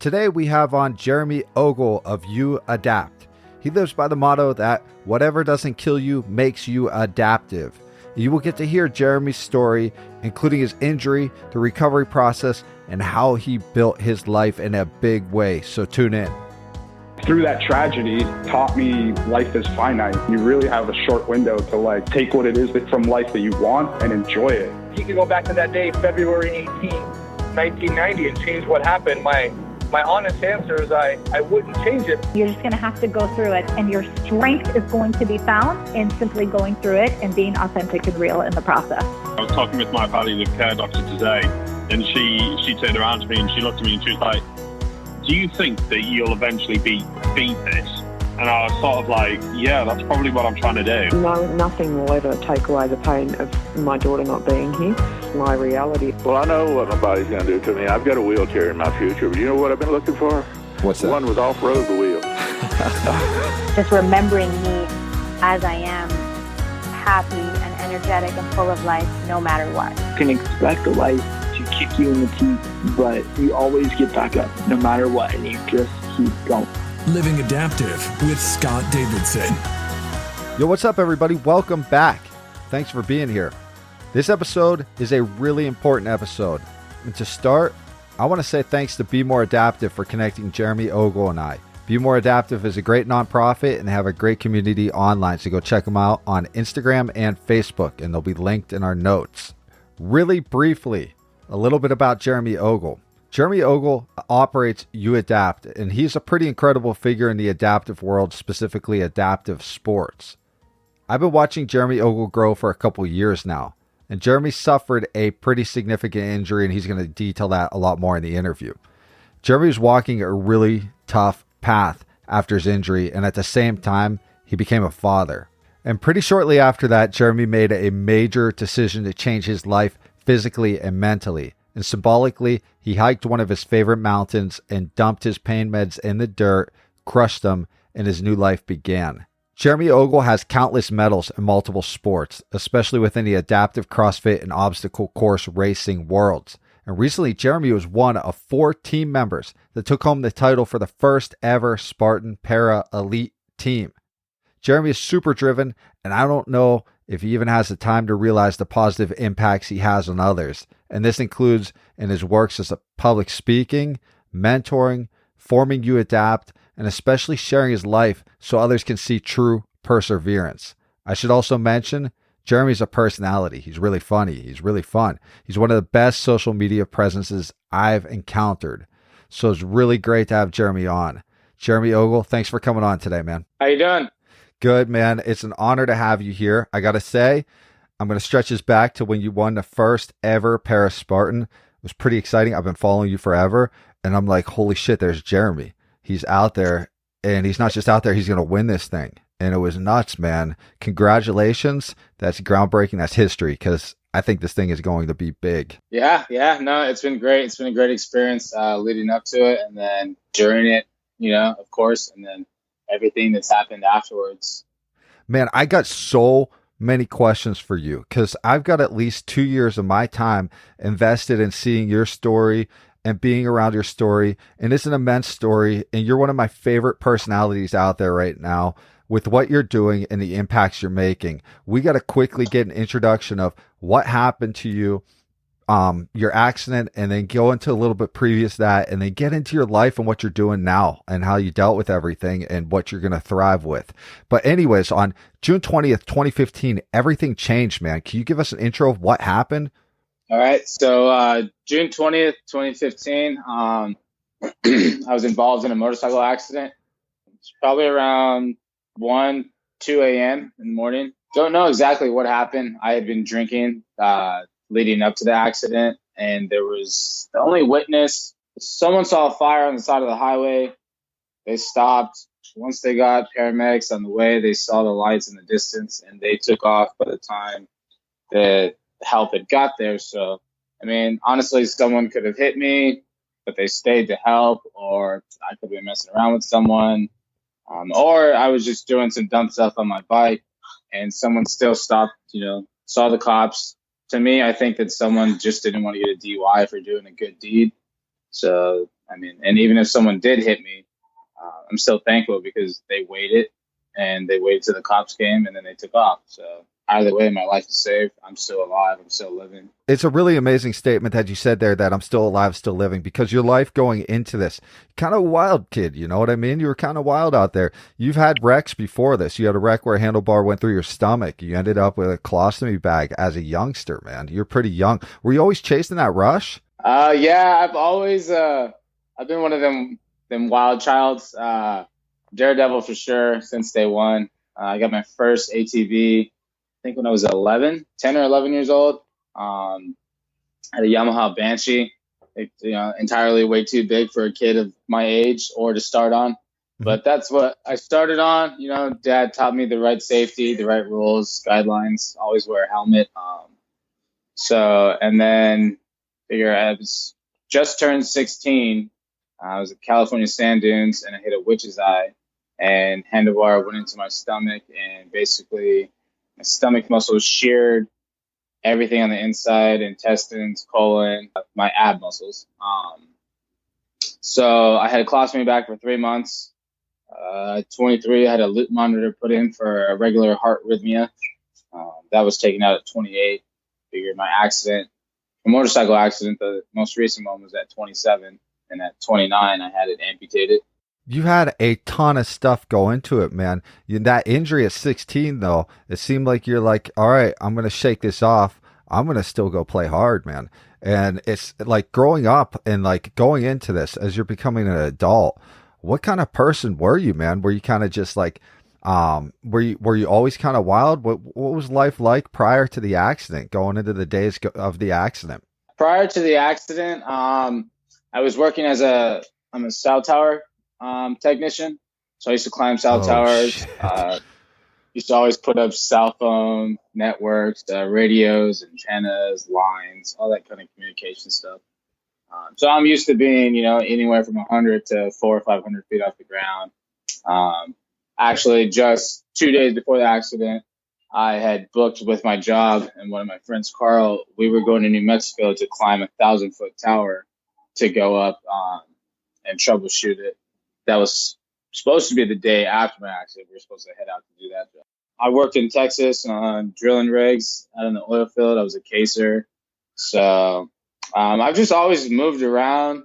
Today we have on Jeremy Ogle of You Adapt. He lives by the motto that whatever doesn't kill you makes you adaptive. You will get to hear Jeremy's story, including his injury, the recovery process, and how he built his life in a big way. So tune in. Through that tragedy taught me life is finite. You really have a short window to take what it is from life that you want and enjoy it. You can go back to that day, February 18, 1990, and change what happened. My honest answer is I wouldn't change it. You're just going to have to go through it, and your strength is going to be found in simply going through it and being authentic and real in the process. I was talking with my palliative care doctor today, and she turned around to me and she looked at me and she was like, do you think that you'll eventually beat this? And I was sort of like, yeah, that's probably what I'm trying to do. No, nothing will ever take away the pain of my daughter not being here. My reality. Well, I know what my body's going to do to me. I've got a wheelchair in my future, but you know what I've been looking for? What's that? One with off-road wheel. Just remembering me as I am, happy and energetic and full of life, no matter what. You can expect life to kick you in the teeth, but you always get back up, no matter what, and you just keep going. Living Adaptive with Scott Davidson. Yo, what's up, everybody? Welcome back. Thanks for being here. This episode is a really important episode. And to start, I want to say thanks to Be More Adaptive for connecting Jeremy Ogle and I. Be More Adaptive is a great nonprofit and they have a great community online, so go check them out on Instagram and Facebook, and they'll be linked in our notes. Really briefly, a little bit about Jeremy Ogle. Jeremy Ogle operates You Adapt, and he's a pretty incredible figure in the adaptive world, specifically adaptive sports. I've been watching Jeremy Ogle grow for a couple years now, and Jeremy suffered a pretty significant injury, and he's going to detail that a lot more in the interview. Jeremy was walking a really tough path after his injury, and at the same time, he became a father. And pretty shortly after that, Jeremy made a major decision to change his life physically and mentally. And symbolically, he hiked one of his favorite mountains and dumped his pain meds in the dirt, crushed them, and his new life began. Jeremy Ogle has countless medals in multiple sports, especially within the adaptive CrossFit and obstacle course racing worlds. And recently, Jeremy was one of 4 team members that took home the title for the first ever Spartan Para Elite team. Jeremy is super driven, and I don't know if he even has the time to realize the positive impacts he has on others. And this includes in his works as a public speaking, mentoring, forming You Adapt, and especially sharing his life so others can see true perseverance. I should also mention, Jeremy's a personality. He's really funny. He's really fun. He's one of the best social media presences I've encountered. So it's really great to have Jeremy on. Jeremy Ogle, thanks for coming on today, man. How you doing? Good, man. It's an honor to have you here. I got to say, I'm going to stretch this back to when you won the first ever Paris Spartan. It was pretty exciting. I've been following you forever. And I'm like, holy shit, there's Jeremy. He's out there, and he's not just out there. He's going to win this thing. And it was nuts, man. Congratulations. That's groundbreaking. That's history, because I think this thing is going to be big. Yeah. No, it's been great. It's been a great experience leading up to it, and then during it, of course, and then everything that's happened afterwards. Man, I got so many questions for you, because I've got at least 2 years of my time invested in seeing your story and being around your story. And it's an immense story. And you're one of my favorite personalities out there right now with what you're doing and the impacts you're making. We got to quickly get an introduction of what happened to you, your accident, and then go into a little bit previous that, and then get into your life and what you're doing now and how you dealt with everything and what you're going to thrive with. But anyways, on June 20th, 2015, everything changed, man. Can you give us an intro of what happened? All right. So June 20th, 2015, I was involved in a motorcycle accident. It's probably around 2 a.m. in the morning. Don't know exactly what happened. I had been drinking leading up to the accident, and there was the only witness. Someone saw a fire on the side of the highway. They stopped. Once they got paramedics on the way, they saw the lights in the distance, and they took off by the time that help had got there. So, I mean, honestly, someone could have hit me, but they stayed to help, or I could have been messing around with someone, or I was just doing some dumb stuff on my bike, and someone still stopped, saw the cops. To me, I think that someone just didn't want to get a DUI for doing a good deed. So, I mean, and even if someone did hit me, I'm still thankful because they waited till the cops came and then they took off. So either way, my life is saved. I'm still alive. I'm still living. It's a really amazing statement that you said there, that I'm still alive, still living, because your life going into this, kind of wild kid, you know what I mean? You were kind of wild out there. You've had wrecks before this. You had a wreck where a handlebar went through your stomach. You ended up with a colostomy bag as a youngster, man. You're pretty young. Were you always chasing that rush? Yeah, I've always, I've been one of them wild childs, daredevil for sure since day one. I got my first ATV, I think when I was 10 or 11 years old. Had a Yamaha Banshee, entirely way too big for a kid of my age or to start on. But that's what I started on. Dad taught me the right safety, the right rules, guidelines, always wear a helmet. And then I was just turned 16. I was at California sand dunes and I hit a witch's eye, and handlebar went into my stomach, and basically my stomach muscle sheared everything on the inside, intestines, colon, my ab muscles. So I had a colostomy bag for 3 months. 23, I had a loop monitor put in for a regular heart arrhythmia. That was taken out at 28. Figured my motorcycle accident, the most recent one, was at 27. And at 29, I had it amputated. You had a ton of stuff go into it, man. That injury at 16, though, it seemed like you're like, all right, I'm going to shake this off. I'm going to still go play hard, man. And it's like growing up and like going into this as you're becoming an adult. What kind of person were you, man? Were you kind of just like, were you always kind of wild? What was life like prior to the accident, going into the days of the accident? Prior to the accident, I was working I'm a cell tower technician. So I used to climb cell towers. Used to always put up cell phone networks, radios, antennas, lines, all that kind of communication stuff. So I'm used to being, anywhere from 100 to 400 or 500 feet off the ground. Actually, just 2 days before the accident, I had booked with my job and one of my friends, Carl. We were going to New Mexico to climb a 1,000-foot tower to go up and troubleshoot it. That was supposed to be the day after my accident. We were supposed to head out to do that. I worked in Texas on drilling rigs out in the oil field. I was a caser. So I've just always moved around,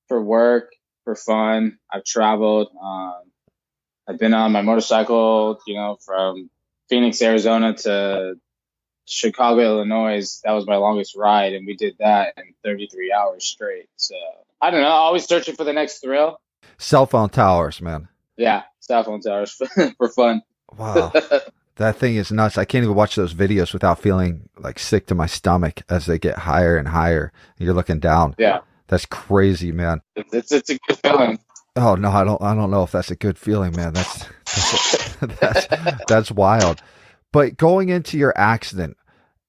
for work, for fun. I've traveled. I've been on my motorcycle, from Phoenix, Arizona to Chicago, Illinois. That was my longest ride, and we did that in 33 hours straight. So I don't know, always searching for the next thrill. Cell phone towers, man. Yeah, cell phone towers for fun. Wow. That thing is nuts. I can't even watch those videos without feeling like sick to my stomach as they get higher and higher. And you're looking down. Yeah. That's crazy, man. It's a good feeling. Oh no, I don't know if that's a good feeling, man. That's wild. But going into your accident,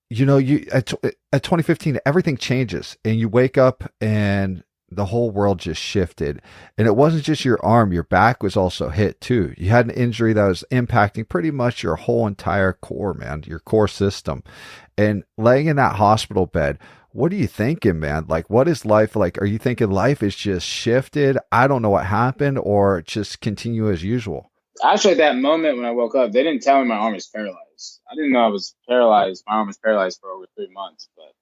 you at 2015, everything changes, and you wake up and the whole world just shifted. And it wasn't just your arm, your back was also hit too. You had an injury that was impacting pretty much your whole entire core, man, your core system. And laying in that hospital bed, what are you thinking, man? Like, what is life like? Are you thinking life is just shifted? I don't know what happened, or just continue as usual? Actually, at that moment when I woke up, they didn't tell me my arm was paralyzed. I didn't know I was paralyzed. My arm was paralyzed for over 3 months. But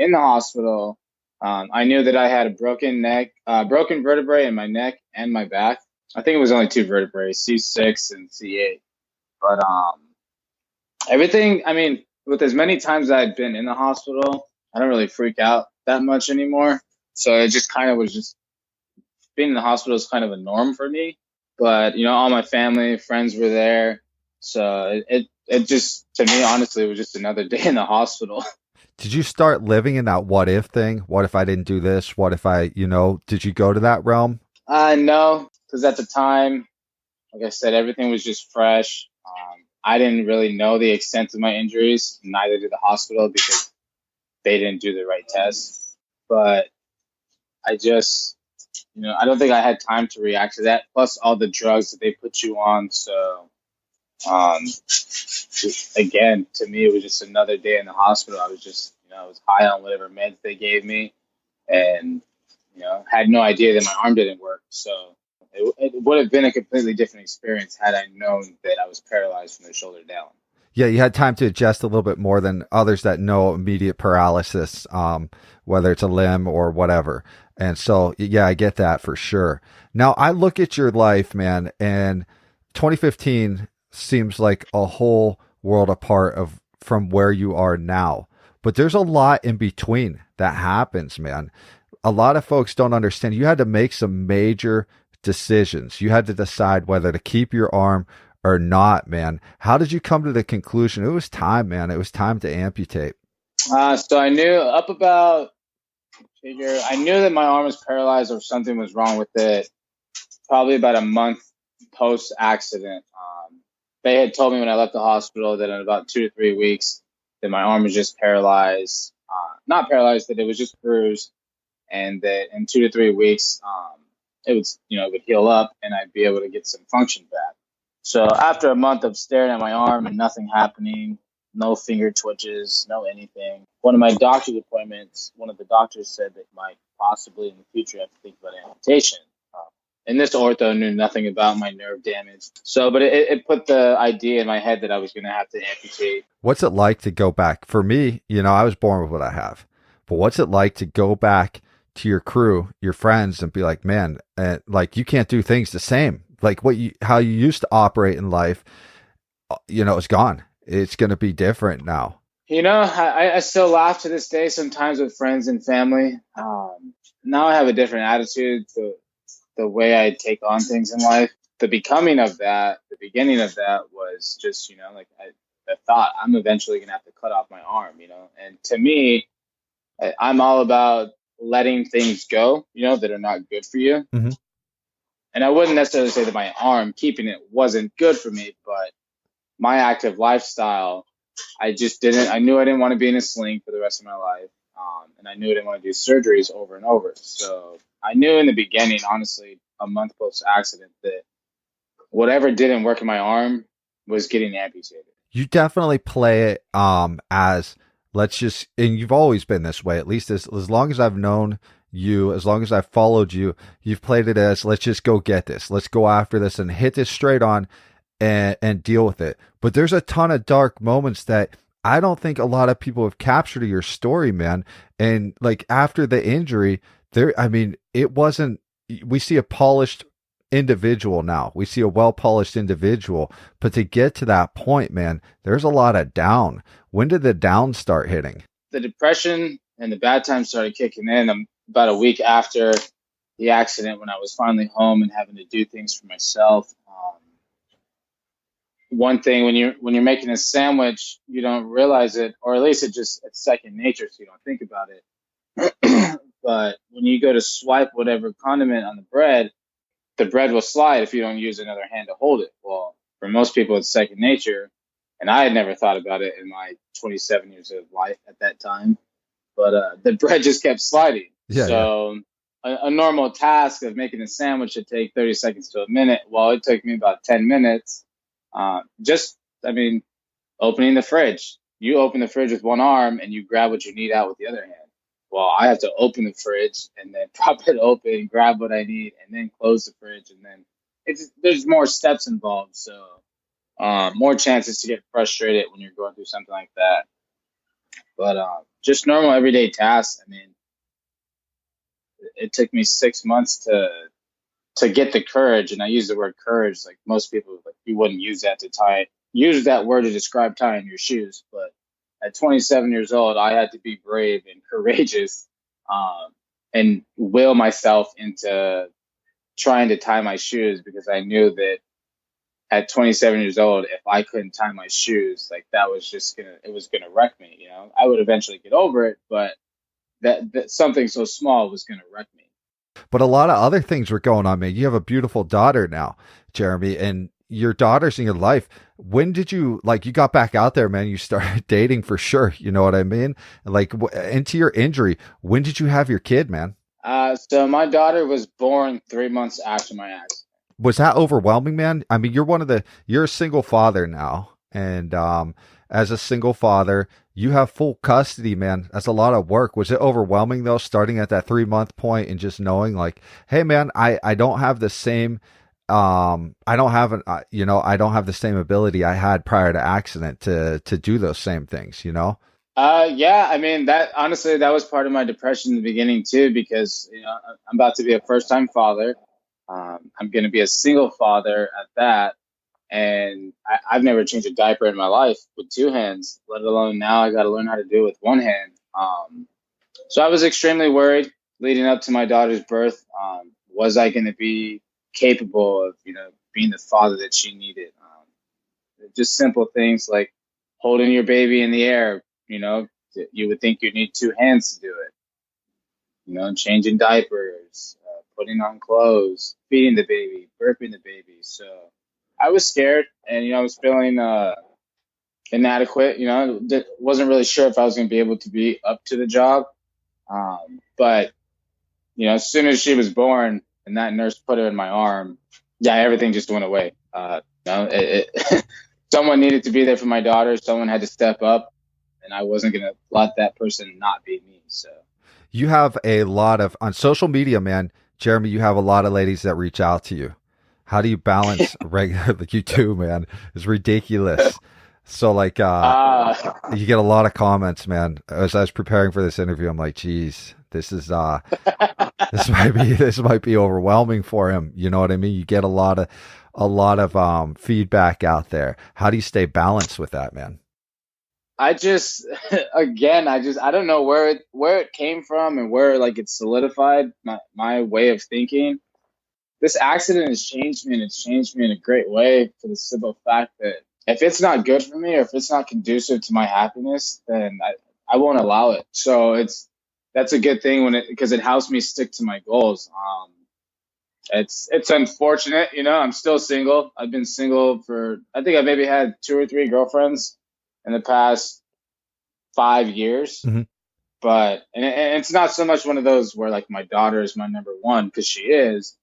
in the hospital, I knew that I had a broken vertebrae in my neck and my back. I think it was only 2 vertebrae, C6 and C8. But everything, with as many times I'd been in the hospital, I don't really freak out that much anymore. So it just kind of was just being in the hospital is kind of a norm for me. But, all my family, friends were there. So it just, to me, honestly, it was just another day in the hospital. Did you start living in that what if thing? What if I didn't do this? What if I, did you go to that realm? No, because at the time, like I said, everything was just fresh. I didn't really know the extent of my injuries. Neither did the hospital because they didn't do the right tests. But I just, I don't think I had time to react to that. Plus all the drugs that they put you on. So, again, to me, it was just another day in the hospital. I was just, I was high on whatever meds they gave me. And, had no idea that my arm didn't work. So it would have been a completely different experience had I known that I was paralyzed from the shoulder down. Yeah, you had time to adjust a little bit more than others that know immediate paralysis, whether it's a limb or whatever. And so, yeah, I get that for sure. Now, I look at your life, man, and 2015 seems like a whole world apart from where you are now. But there's a lot in between that happens, man. A lot of folks don't understand. You had to make some major decisions. You had to decide whether to keep your arm or not, man. How did you come to the conclusion? It was time, man. It was time to amputate. So I knew I knew that my arm was paralyzed or something was wrong with it. Probably about a month post accident. They had told me when I left the hospital that in about 2 to 3 weeks that my arm was just paralyzed. Not paralyzed, that it was just bruised, and that in 2 to 3 weeks it would heal up and I'd be able to get some function back. So after a month of staring at my arm and nothing happening, no finger twitches, no anything, one of my doctor's appointments, one of the doctors said that might possibly in the future have to think about amputation. And this ortho knew nothing about my nerve damage. So, but it put the idea in my head that I was going to have to amputate. What's it like to go back? For me, I was born with what I have. But what's it like to go back to your crew, your friends, and be like, man, like you can't do things the same. Like how you used to operate in life, it's gone. It's going to be different now. I still laugh to this day sometimes with friends and family. Now I have a different attitude to the way I take on things in life. The beginning of that was just, I thought I'm eventually going to have to cut off my arm, and to me, I'm all about letting things go, that are not good for you. Mm-hmm. And I wouldn't necessarily say that my arm, keeping it, wasn't good for me, but my active lifestyle, I knew I didn't want to be in a sling for the rest of my life. And I knew I didn't want to do surgeries over and over. So I knew in the beginning, honestly, a month post accident, that whatever didn't work in my arm was getting amputated. You definitely play it as and you've always been this way, at least as long as I've known you, as long as I've followed you, you've played it as, let's just go get this. Let's go after this and hit this straight on and deal with it. But there's a ton of dark moments that I don't think a lot of people have captured your story, man. And like after the injury, it wasn't, we see a polished individual now. We see a well-polished individual, but to get to that point, man, there's a lot of down. When did the down start hitting? The depression and the bad times started kicking in about a week after the accident, when I was finally home and having to do things for myself. One thing, when you're making a sandwich, you don't realize it, or at least it's second nature, so you don't think about it. But when you go to swipe whatever condiment on the bread will slide if you don't use another hand to hold it. Well, for most people, it's second nature, and I had never thought about it in my 27 years of life at that time. But the bread just kept sliding. Yeah, so a normal task of making a sandwich should take 30 seconds to a minute. Well, it took me about 10 minutes. Opening the fridge. You open the fridge with one arm and you grab what you need out with the other hand. Well, I have to open the fridge and then prop it open, grab what I need, and then close the fridge. And then there's more steps involved. So more chances to get frustrated when you're going through something like that. But just normal everyday tasks. It took me 6 months to get the courage, and I use the word courage. Like most people, you wouldn't use that word to describe tying your shoes. But at 27 years old, I had to be brave and courageous, and will myself into trying to tie my shoes, because I knew that at 27 years old, if I couldn't tie my shoes, that was it was gonna wreck me. I would eventually get over it, but that something so small was gonna wreck me. But a lot of other things were going on, man. You have a beautiful daughter now, Jeremy, and your daughter's in your life. When did you got back out there, man? You started dating for sure. You know what I mean? Into your injury, when did you have your kid, man? So my daughter was born 3 months after my accident. Was that overwhelming, man? You're a single father now. And as a single father. You have full custody, man. That's a lot of work. Was it overwhelming though, starting at that 3 month point and just knowing like, hey man, I don't have the same, I don't have I don't have the same ability I had prior to accident to do those same things, Yeah, I mean that honestly, that was part of my depression in the beginning too, because I'm about to be a first-time father. I'm going to be a single father at that, and I've never changed a diaper in my life with two hands, let alone now I got to learn how to do it with one hand. So I was extremely worried leading up to my daughter's birth. Was I going to be capable of being the father that she needed? Just simple things like holding your baby in the air. You would think you need two hands to do it. Changing diapers, putting on clothes, feeding the baby, burping the baby. So I was scared, and I was feeling inadequate. Wasn't really sure if I was going to be able to be up to the job. But as soon as she was born and that nurse put her in my arm, everything just went away. Someone needed to be there for my daughter. Someone had to step up, and I wasn't going to let that person not be me. So you have a lot of, on social media, man, Jeremy, you have a lot of ladies that reach out to you. How do you balance regular, like you do, man? It's ridiculous. So like, you get a lot of comments, man. As I was preparing for this interview, I'm like, geez, this is, this might be overwhelming for him. You know what I mean? You get a lot of feedback out there. How do you stay balanced with that, man? I don't know where it came from and where like it solidified my way of thinking. This accident has changed me, and it's changed me in a great way for the simple fact that if it's not good for me or if it's not conducive to my happiness, then I won't allow it. So that's a good thing because it helps me stick to my goals. It's unfortunate, I'm still single. I've been single I think I've maybe had 2 or 3 girlfriends in the past 5 years. Mm-hmm. But and it's not so much one of those where like my daughter is my number one, because she is,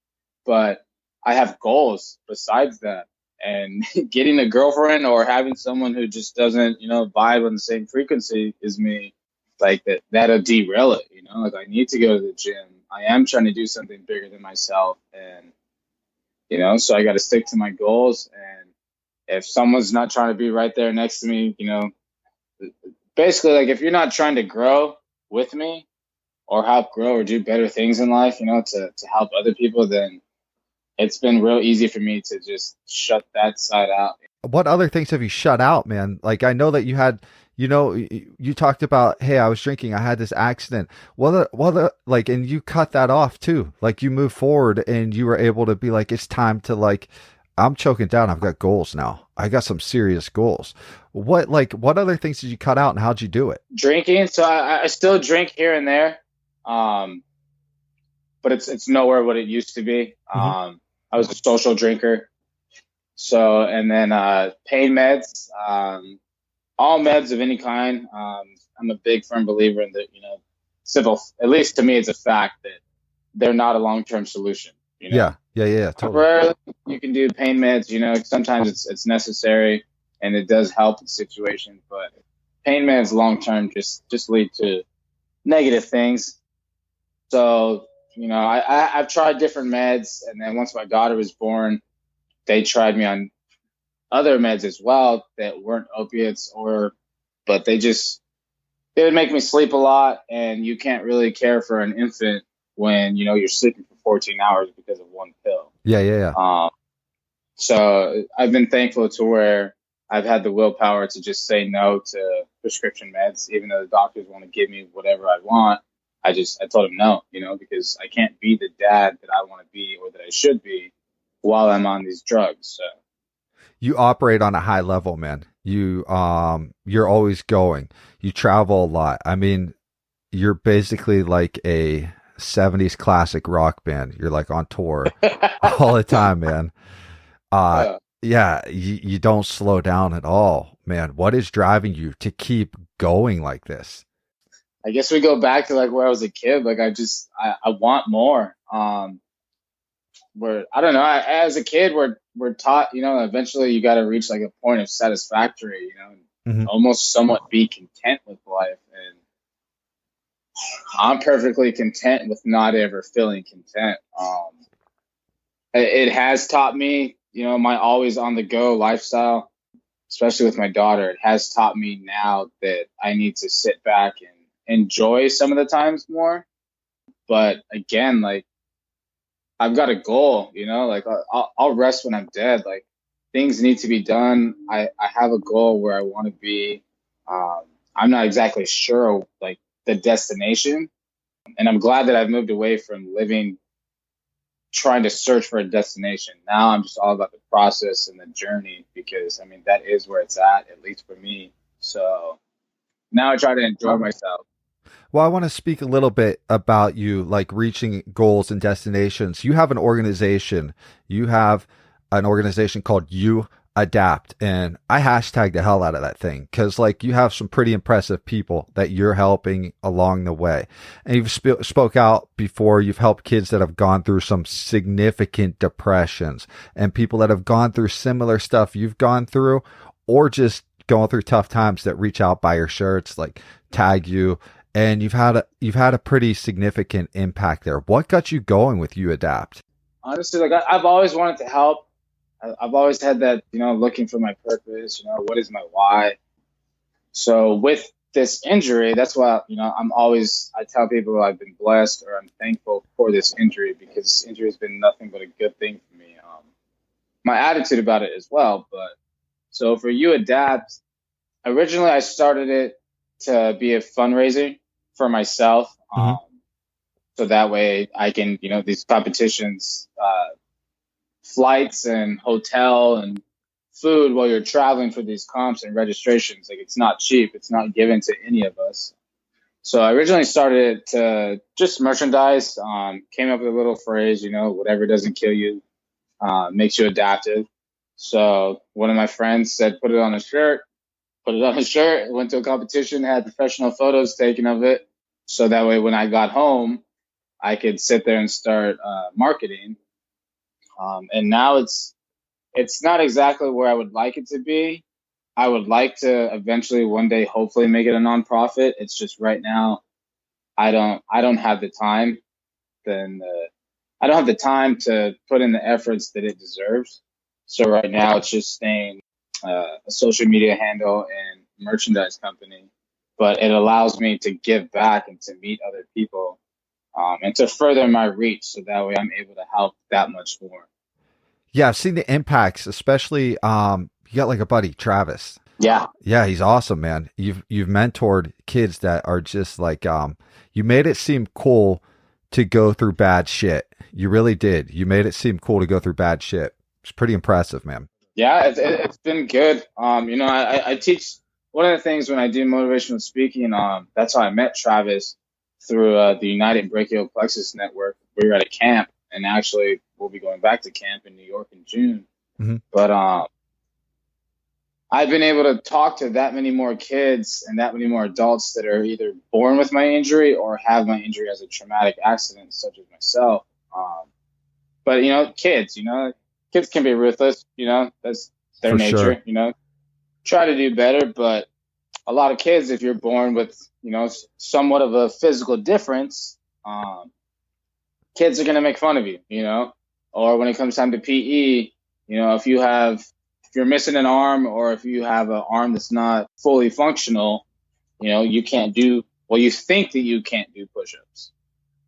but I have goals besides that. And getting a girlfriend or having someone who just doesn't, vibe on the same frequency as me, like that'll derail it. Like I need to go to the gym. I am trying to do something bigger than myself, and so I got to stick to my goals. And if someone's not trying to be right there next to me, basically like if you're not trying to grow with me or help grow or do better things in life, to help other people, then it's been real easy for me to just shut that side out. What other things have you shut out, man? Like I know that you had, you talked about, hey, I was drinking, I had this accident. Like, and you cut that off too. Like you moved forward and you were able to be like, it's time to like, I'm choking down. I've got goals now. I got some serious goals. What other things did you cut out and how'd you do it? Drinking. So I still drink here and there. But it's nowhere what it used to be. Mm-hmm. I was a social drinker. So, and then pain meds, all meds of any kind. I'm a big firm believer in that, simple, at least to me, it's a fact that they're not a long-term solution. Yeah, totally. Temporarily, you can do pain meds, sometimes it's necessary and it does help in situations, but pain meds long-term just lead to negative things. So, I've tried different meds, and then once my daughter was born, they tried me on other meds as well that weren't opiates, but they would make me sleep a lot, and you can't really care for an infant when, you're sleeping for 14 hours because of one pill. Yeah. So I've been thankful to where I've had the willpower to just say no to prescription meds, even though the doctors want to give me whatever I want. I told him no, because I can't be the dad that I want to be or that I should be while I'm on these drugs. So you operate on a high level, man. You're always going. You travel a lot. I mean, you're basically like a 70s classic rock band. You're like on tour all the time, man. Yeah, you don't slow down at all, man. What is driving you to keep going like this? I guess we go back to like where I was a kid. Like I want more. I don't know. As a kid, we're taught, eventually you got to reach like a point of satisfactory, almost somewhat be content with life. And I'm perfectly content with not ever feeling content. It has taught me, my always on the go lifestyle, especially with my daughter. It has taught me now that I need to sit back and enjoy some of the times more. But again, like, I've got a goal, like I'll rest when I'm dead. Like, things need to be done. I have a goal where I want to be. I'm not exactly sure, like, the destination. And I'm glad that I've moved away from living trying to search for a destination. Now I'm just all about the process and the journey, because I mean, that is where it's at least for me. So now I try to enjoy myself. Well, I want to speak a little bit about you, like reaching goals and destinations. You have an organization. You have an organization called You Adapt, and I hashtag the hell out of that thing, because like you have some pretty impressive people that you're helping along the way, and you've spoke out before. You've helped kids that have gone through some significant depressions, and people that have gone through similar stuff you've gone through, or just going through tough times, that reach out, buy your shirts, like tag you, and you've had a pretty significant impact there. What got you going with You Adapt? Honestly, like, I've always wanted to help. I've always had that, looking for my purpose, what is my why? So with this injury, that's why, I tell people I've been blessed, or I'm thankful for this injury, because this injury has been nothing but a good thing for me. My attitude about it as well. But so for You Adapt, originally I started it to be a fundraiser for myself. So that way I can, these competitions, flights and hotel and food while you're traveling for these comps and registrations, like, it's not cheap. It's not given to any of us. So I originally started it to just merchandise, came up with a little phrase, whatever doesn't kill you, makes you adaptive. So one of my friends said, put it on a shirt, went to a competition, had professional photos taken of it. So that way, when I got home, I could sit there and start marketing. And now it's not exactly where I would like it to be. I would like to eventually one day, hopefully, make it a nonprofit. It's just right now, I don't have the time. I don't have the time to put in the efforts that it deserves. So right now it's just staying a social media handle and merchandise company, but it allows me to give back and to meet other people, and to further my reach. So that way I'm able to help that much more. Yeah, I've seen the impacts, especially you got like a buddy, Travis. Yeah, he's awesome, man. You've mentored kids that are just like you made it seem cool to go through bad shit. You really did. You made it seem cool to go through bad shit. It's pretty impressive, man. Yeah, it's been good. I teach. One of the things when I do motivational speaking, that's how I met Travis, through the United Brachial Plexus Network. We were at a camp, and actually we'll be going back to camp in New York in June. But I've been able to talk to that many more kids and that many more adults that are either born with my injury or have my injury as a traumatic accident, such as myself. But kids can be ruthless. That's their For nature. sure. Try to do better, but a lot of kids, if you're born with somewhat of a physical difference, kids are going to make fun of you, or when it comes time to PE, if you're missing an arm, or if you have an arm that's not fully functional, you can't do, you think that you can't do push-ups,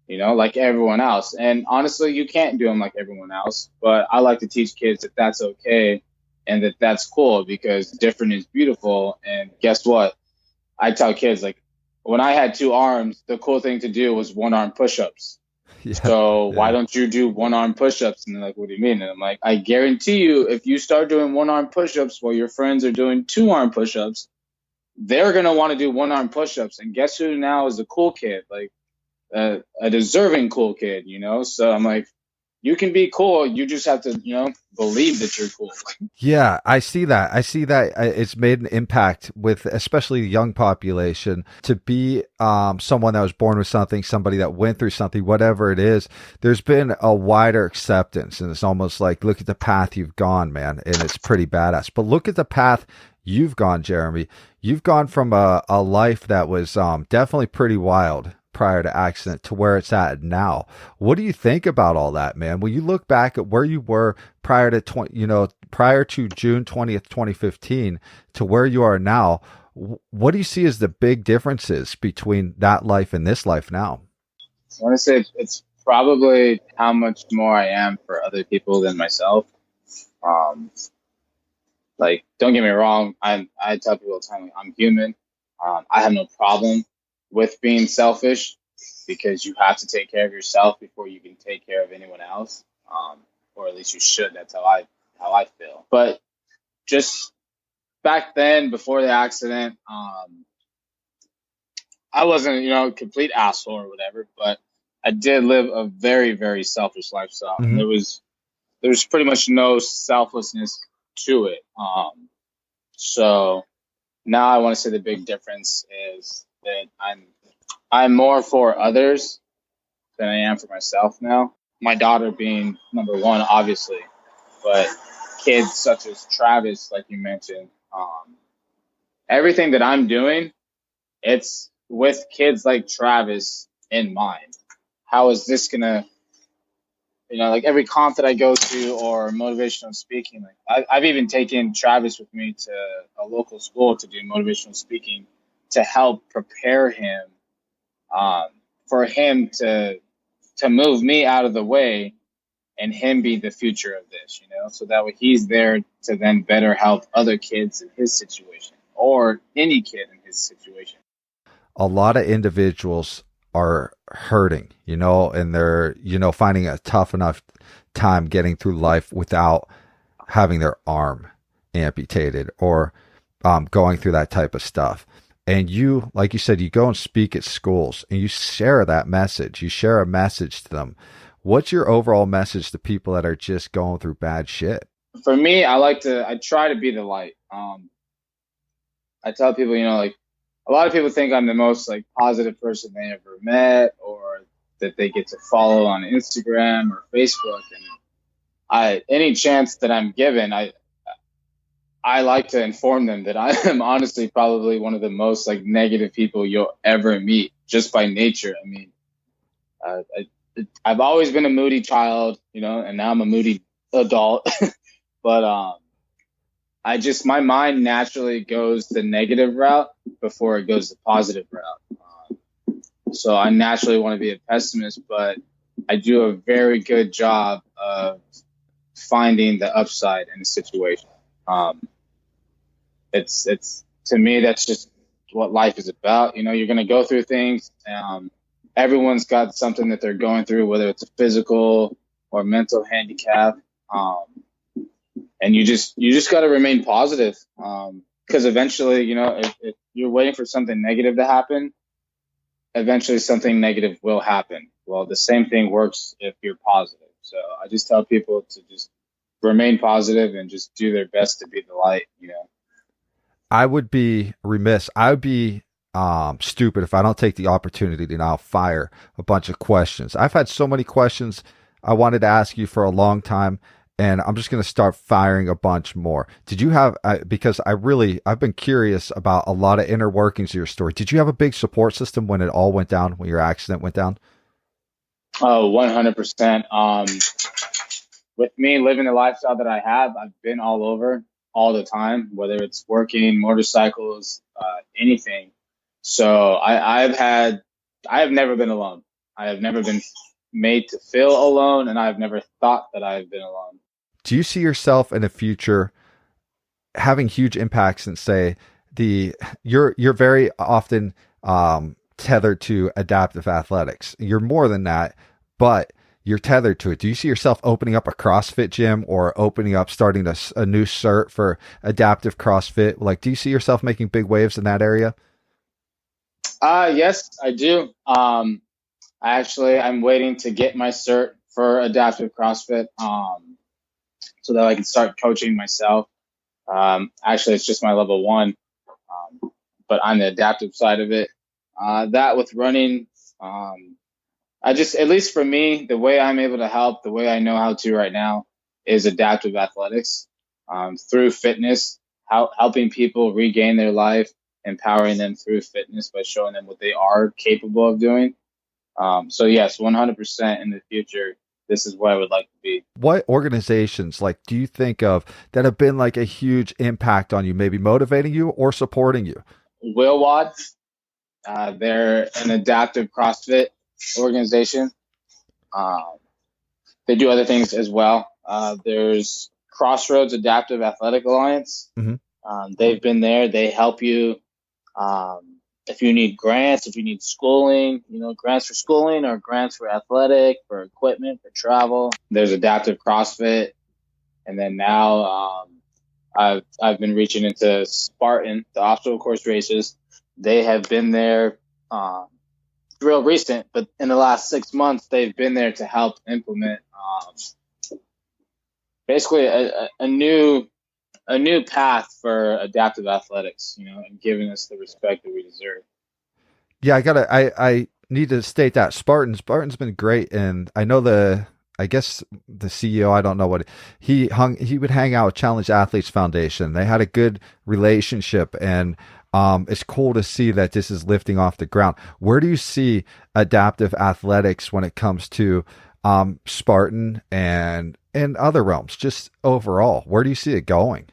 like everyone else. And honestly, you can't do them like everyone else, but I like to teach kids that that's okay and that's cool, because different is beautiful. And guess what? I tell kids, like, when I had two arms, the cool thing to do was one-arm push-ups. Why don't you do one-arm push-ups? And they're like, what do you mean? And I'm like, I guarantee you, if you start doing one-arm push-ups while your friends are doing two-arm push-ups, they're going to want to do one-arm push-ups. And guess who now is a cool kid? Like, a deserving cool kid, So I'm like, you can be cool. You just have to, believe that you're cool. Yeah, I see that. It's made an impact with especially the young population to be someone that was born with something, somebody that went through something, whatever it is. There's been a wider acceptance, and it's almost like, look at the path you've gone, man, and it's pretty badass. But look at the path you've gone, Jeremy. You've gone from a life that was definitely pretty wild prior to accident to where it's at now. What do you think about all that, man? When you look back at where you were prior to prior to June 20th, 2015 to where you are now, what do you see as the big differences between that life and this life now? I want to say it's probably how much more I am for other people than myself. Like, don't get me wrong. I tell people all the time, like, I'm human. I have no problem with being selfish, because you have to take care of yourself before you can take care of anyone else. Or at least you should. That's how I feel. But just back then, before the accident, I wasn't, a complete asshole or whatever, but I did live a very, very selfish lifestyle. Mm-hmm. And there was pretty much no selflessness to it. So now I want to say the big difference is that I'm more for others than I am for myself now. My daughter being number one, obviously, but kids such as Travis, like you mentioned, everything that I'm doing, it's with kids like Travis in mind. How is this gonna, like every comp that I go to or motivational speaking, like I've even taken Travis with me to a local school to do motivational speaking to help prepare him, for him to move me out of the way and him be the future of this, so that way he's there to then better help other kids in his situation or any kid in his situation. A lot of individuals are hurting, and they're, finding a tough enough time getting through life without having their arm amputated or going through that type of stuff. And you, like you said, you go and speak at schools and you share that message. You share a message to them. What's your overall message to people that are just going through bad shit? For me, I try to be the light. I tell people, like, a lot of people think I'm the most like positive person they ever met, or that they get to follow on Instagram or Facebook. And any chance that I'm given, I like to inform them that I am honestly probably one of the most like negative people you'll ever meet, just by nature. I mean, I've always been a moody child, and now I'm a moody adult. But my mind naturally goes the negative route before it goes the positive route. So I naturally want to be a pessimist, but I do a very good job of finding the upside in a situation. It's to me, that's just what life is about. You're going to go through things. Everyone's got something that they're going through, whether it's a physical or mental handicap. And you just got to remain positive. Because eventually, if you're waiting for something negative to happen, eventually something negative will happen. Well, the same thing works if you're positive. So I just tell people to just remain positive and just do their best to be the light, I would be remiss. I would be stupid if I don't take the opportunity to now fire a bunch of questions. I've had so many questions I wanted to ask you for a long time, and I'm just going to start firing a bunch more. Did you have, because I've been curious about a lot of inner workings of your story. Did you have a big support system when it all went down, when your accident went down? Oh, 100%. With me living the lifestyle that I have, I've been all over all the time, whether it's working, motorcycles, anything. So I have never been alone. I have never been made to feel alone, and I've never thought that I've been alone. Do you see yourself in the future having huge impacts and say you're very often tethered to adaptive athletics? You're more than that, but you're tethered to it. Do you see yourself opening up a CrossFit gym or starting a new cert for adaptive CrossFit? Like, do you see yourself making big waves in that area? Yes, I do. I'm waiting to get my cert for adaptive CrossFit, so that I can start coaching myself. It's just my level 1, but on the adaptive side of it, that with running, at least for me, the way I'm able to help, the way I know how to right now, is adaptive athletics, through fitness. helping people regain their life, empowering them through fitness by showing them what they are capable of doing. So yes, 100% in the future, this is where I would like to be. What organizations like do you think of that have been like a huge impact on you, maybe motivating you or supporting you? Will Watts, they're an adaptive CrossFit organization. They do other things as well. There's Crossroads Adaptive Athletic Alliance. They've been there. They help you if you need grants, if you need schooling, grants for schooling or grants for athletic, for equipment, for travel. There's Adaptive CrossFit. And then now I've been reaching into Spartan, the obstacle course races. They have been there real recent, but in the last 6 months, they've been there to help implement basically a new path for adaptive athletics, and giving us the respect that we deserve. Yeah, I need to state that Spartan's been great, and I know I guess the CEO, I don't know what he would hang out with Challenge Athletes Foundation. They had a good relationship, and it's cool to see that this is lifting off the ground. Where do you see adaptive athletics when it comes to Spartan and other realms, just overall? Where do you see it going?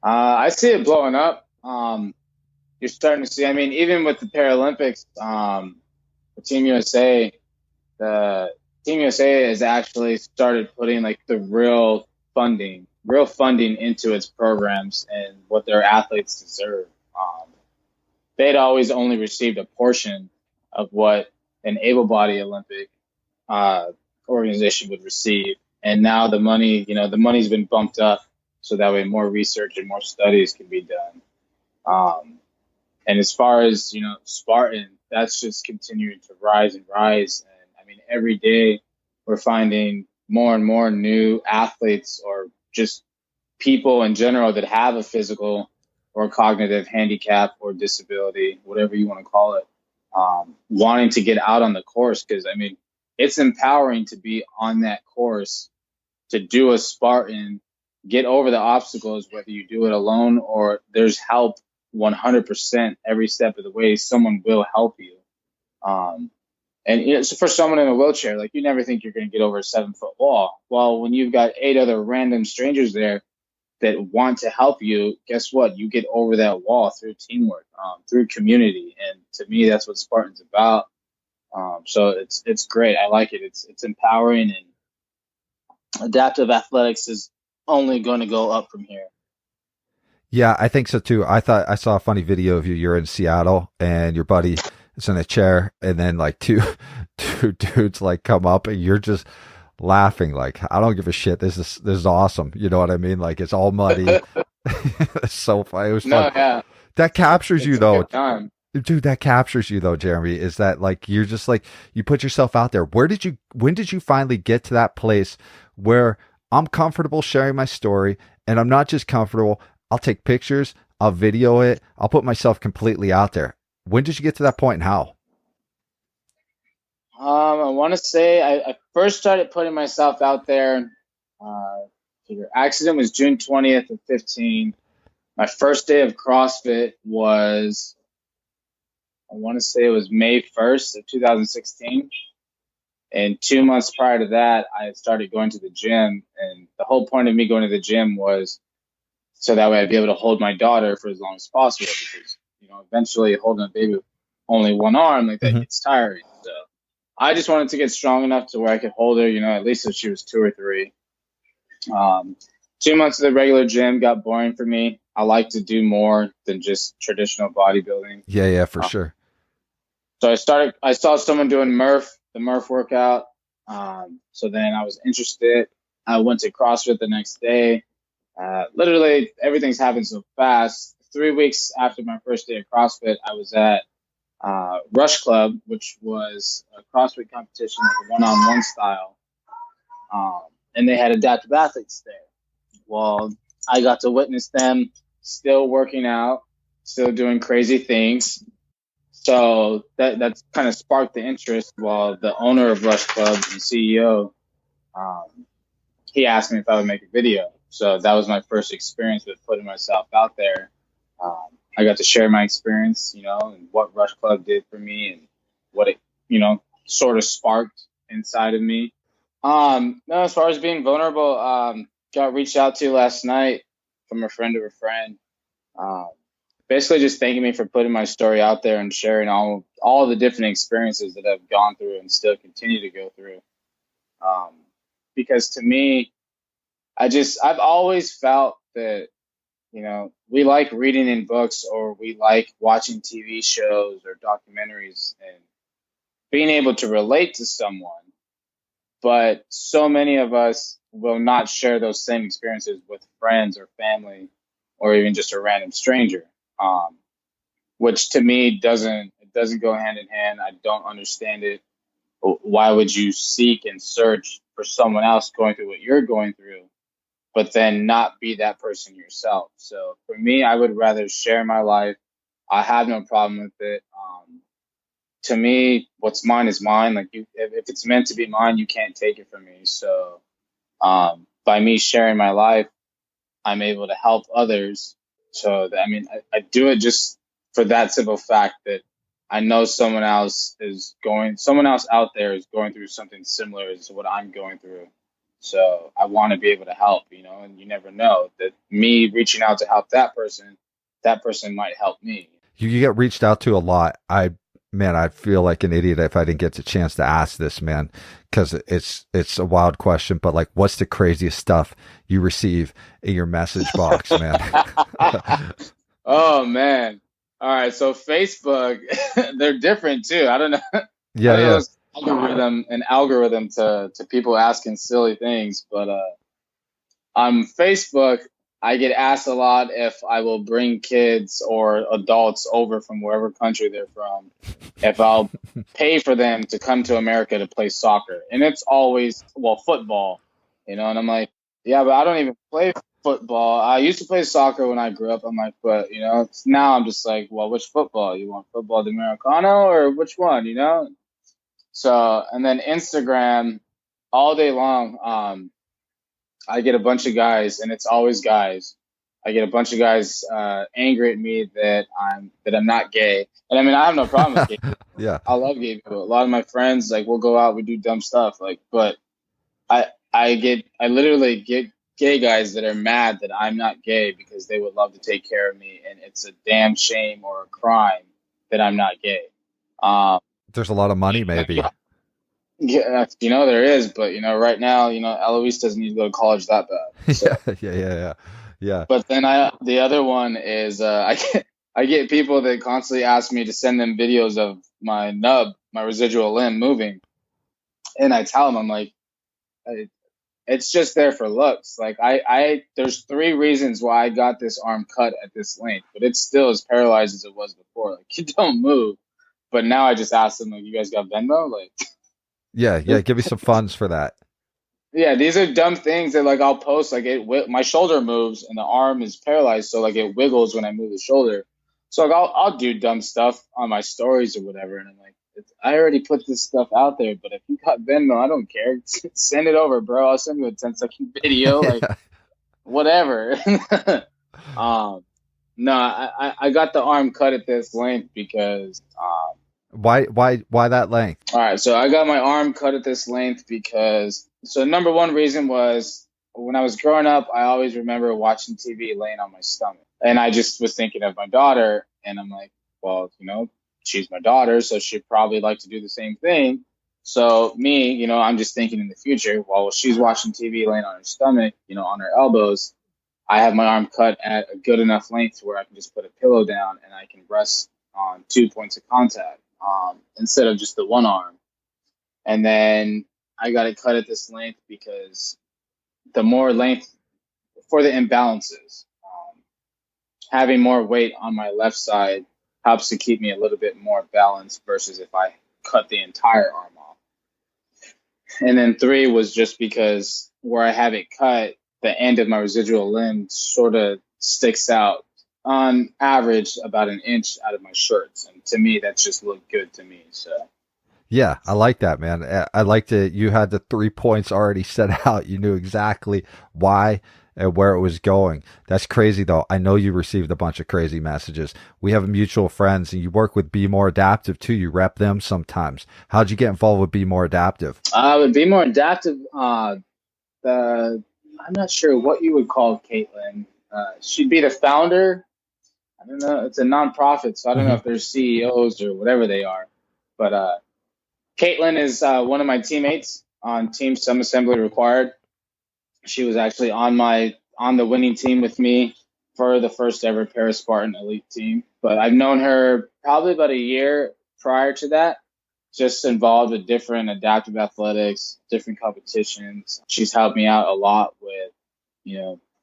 I see it blowing up. You're starting to see, even with the Paralympics, the Team USA has actually started putting like the real funding into its programs and what their athletes deserve. They'd always only received a portion of what an able-bodied Olympic organization would receive, and now the money's been bumped up so that way more research and more studies can be done. And as far as Spartan, that's just continuing to rise and rise. And every day we're finding more and more new athletes or just people in general that have a physical or cognitive handicap or disability, whatever you want to call it, wanting to get out on the course. Because it's empowering to be on that course, to do a Spartan, get over the obstacles, whether you do it alone or there's help 100% every step of the way. Someone will help you. And so for someone in a wheelchair, like, you never think you're going to get over a 7-foot wall. Well, when you've got 8 other random strangers there that want to help you, guess what? You get over that wall through teamwork, through community. And to me, that's what Spartan's about. So it's great. I like it. It's empowering, and adaptive athletics is only going to go up from here. Yeah, I think so too. I thought I saw a funny video of you. You're in Seattle and your buddy is in a chair, and then like two dudes like come up, and you're just laughing like, I don't give a shit. This is awesome. You know what I mean? Like, it's all muddy. It's so funny. It was fun. Yeah. That captures you though. Dude, that captures you though, Jeremy, is that like, you're just like, you put yourself out there. When did you finally get to that place where I'm comfortable sharing my story, and I'm not just comfortable, I'll take pictures, I'll video it, I'll put myself completely out there? When did you get to that point, and how? I want to say I first started putting myself out there. Your accident was June 20th of 15. My first day of CrossFit was, I want to say it was May 1st of 2016. And 2 months prior to that, I started going to the gym. And the whole point of me going to the gym was so that way I'd be able to hold my daughter for as long as possible. Because, eventually holding a baby with only one arm, like that gets tiring. So I just wanted to get strong enough to where I could hold her, at least if she was 2 or 3. 2 months of the regular gym got boring for me. I like to do more than just traditional bodybuilding. Yeah, for sure. So I saw someone doing the Murph workout. So then I was interested. I went to CrossFit the next day. Literally everything's happened so fast. 3 weeks after my first day of CrossFit, I was at Rush Club, which was a CrossFit competition, like a one-on-one style. And they had adaptive athletes there. Well, I got to witness them still working out, still doing crazy things. So that's kind of sparked the interest. While the owner of Rush Club and CEO, he asked me if I would make a video. So that was my first experience with putting myself out there. I got to share my experience, and what Rush Club did for me and what it, sort of sparked inside of me. No, as far as being vulnerable, got reached out to last night from a friend of a friend. Basically just thanking me for putting my story out there and sharing all the different experiences that I've gone through and still continue to go through. Because to me, I've always felt that, we like reading in books or we like watching TV shows or documentaries and being able to relate to someone. But so many of us will not share those same experiences with friends or family or even just a random stranger, which to me doesn't go hand in hand. I don't understand it. Why would you seek and search for someone else going through what you're going through, but then not be that person yourself? So for me, I would rather share my life. I have no problem with it. To me, what's mine is mine. Like if it's meant to be mine, you can't take it from me. So by me sharing my life, I'm able to help others. So I do it just for that simple fact that I know someone else out there is going through something similar as what I'm going through. So I want to be able to help, and you never know that me reaching out to help that person might help me. You get reached out to a lot. I'd feel like an idiot if I didn't get the chance to ask this, man, because it's a wild question, but like, what's the craziest stuff you receive in your message box, man? Oh, man. All right. So Facebook, they're different too. I don't know. Yeah. Algorithm to people asking silly things, but on Facebook, I get asked a lot if I will bring kids or adults over from wherever country they're from, if I'll pay for them to come to America to play soccer. And it's always, football, and I'm like, yeah, but I don't even play football. I used to play soccer when I grew up. I'm like, but, now I'm just like, well, which football? You want football de Americano or which one, So, and then Instagram all day long, I get a bunch of guys, and it's always guys. I get a bunch of guys angry at me that I'm not gay, and I have no problem with gay people. Yeah, I love gay people. A lot of my friends, we'll go out, we do dumb stuff, but I literally get gay guys that are mad that I'm not gay because they would love to take care of me, and it's a damn shame or a crime that I'm not gay. There's a lot of money, maybe. Yeah, there is, but right now, Eloise doesn't need to go to college that bad. So. Yeah. But then the other one is I get people that constantly ask me to send them videos of my residual limb moving, and I tell them, I'm like, it's just there for looks. Like there's 3 reasons why I got this arm cut at this length, but it's still as paralyzed as it was before. Like, you don't move. But now I just ask them, like, you guys got Venmo? Like. Yeah, give me some funds for that. Yeah, these are dumb things that I'll post. My shoulder moves and the arm is paralyzed, so it wiggles when I move the shoulder. So I'll do dumb stuff on my stories or whatever, and I'm like, I already put this stuff out there. But if you got Venmo, I don't care. Send it over, bro. I'll send you a 10-second video, whatever. No, I got the arm cut at this length because. Why that length? All right, so I got my arm cut at this length because, number one reason was when I was growing up, I always remember watching TV laying on my stomach. And I just was thinking of my daughter, and I'm like, well, she's my daughter, so she'd probably like to do the same thing. So me, I'm just thinking in the future, while she's watching TV laying on her stomach, on her elbows, I have my arm cut at a good enough length where I can just put a pillow down and I can rest on 2 points of contact. Instead of just the one arm. And then I got it cut at this length because the more length for the imbalances, having more weight on my left side helps to keep me a little bit more balanced versus if I cut the entire arm off. And then 3 was just because where I have it cut, the end of my residual limb sort of sticks out on average about an inch out of my shirts, and to me that just looked good to me. So yeah, I like that, man. I liked it. You had the 3 points already set out. You knew exactly why and where it was going. That's crazy, though. I know you received a bunch of crazy messages. We have mutual friends, and you work with Be More Adaptive, too. You rep them sometimes. How'd you get involved with Be More Adaptive? With Be More Adaptive, I'm not sure what you would call Caitlin. She'd be the founder. I don't know. It's a nonprofit, so I don't know if they're CEOs or whatever they are. But Caitlin is one of my teammates on Team Some Assembly Required. She was actually on the winning team with me for the first ever Paris Spartan Elite team. But I've known her probably about a year prior to that, just involved with different adaptive athletics, different competitions. She's helped me out a lot with,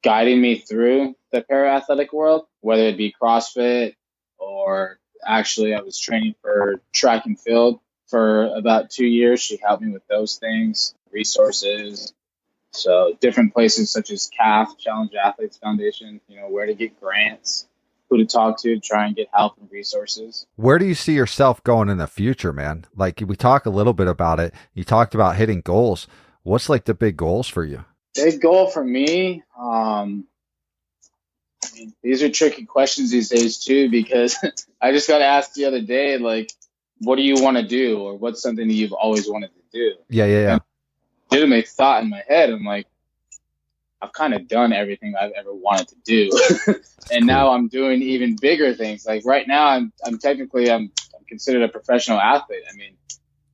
guiding me through the para-athletic world, whether it be CrossFit or actually I was training for track and field for about 2 years. She helped me with those things, resources. So different places such as CAF, Challenge Athletes Foundation, where to get grants, who to talk to try and get help and resources. Where do you see yourself going in the future, man? Like, we talk a little bit about it. You talked about hitting goals. What's like the big goals for you? Big goal for me, these are tricky questions these days too, because I just got asked the other day, like, what do you want to do? Or what's something that you've always wanted to do? Yeah. And legitimate thought in my head, I'm like, I've kind of done everything I've ever wanted to do. And now I'm doing even bigger things. Like right now, I'm considered a professional athlete. I mean,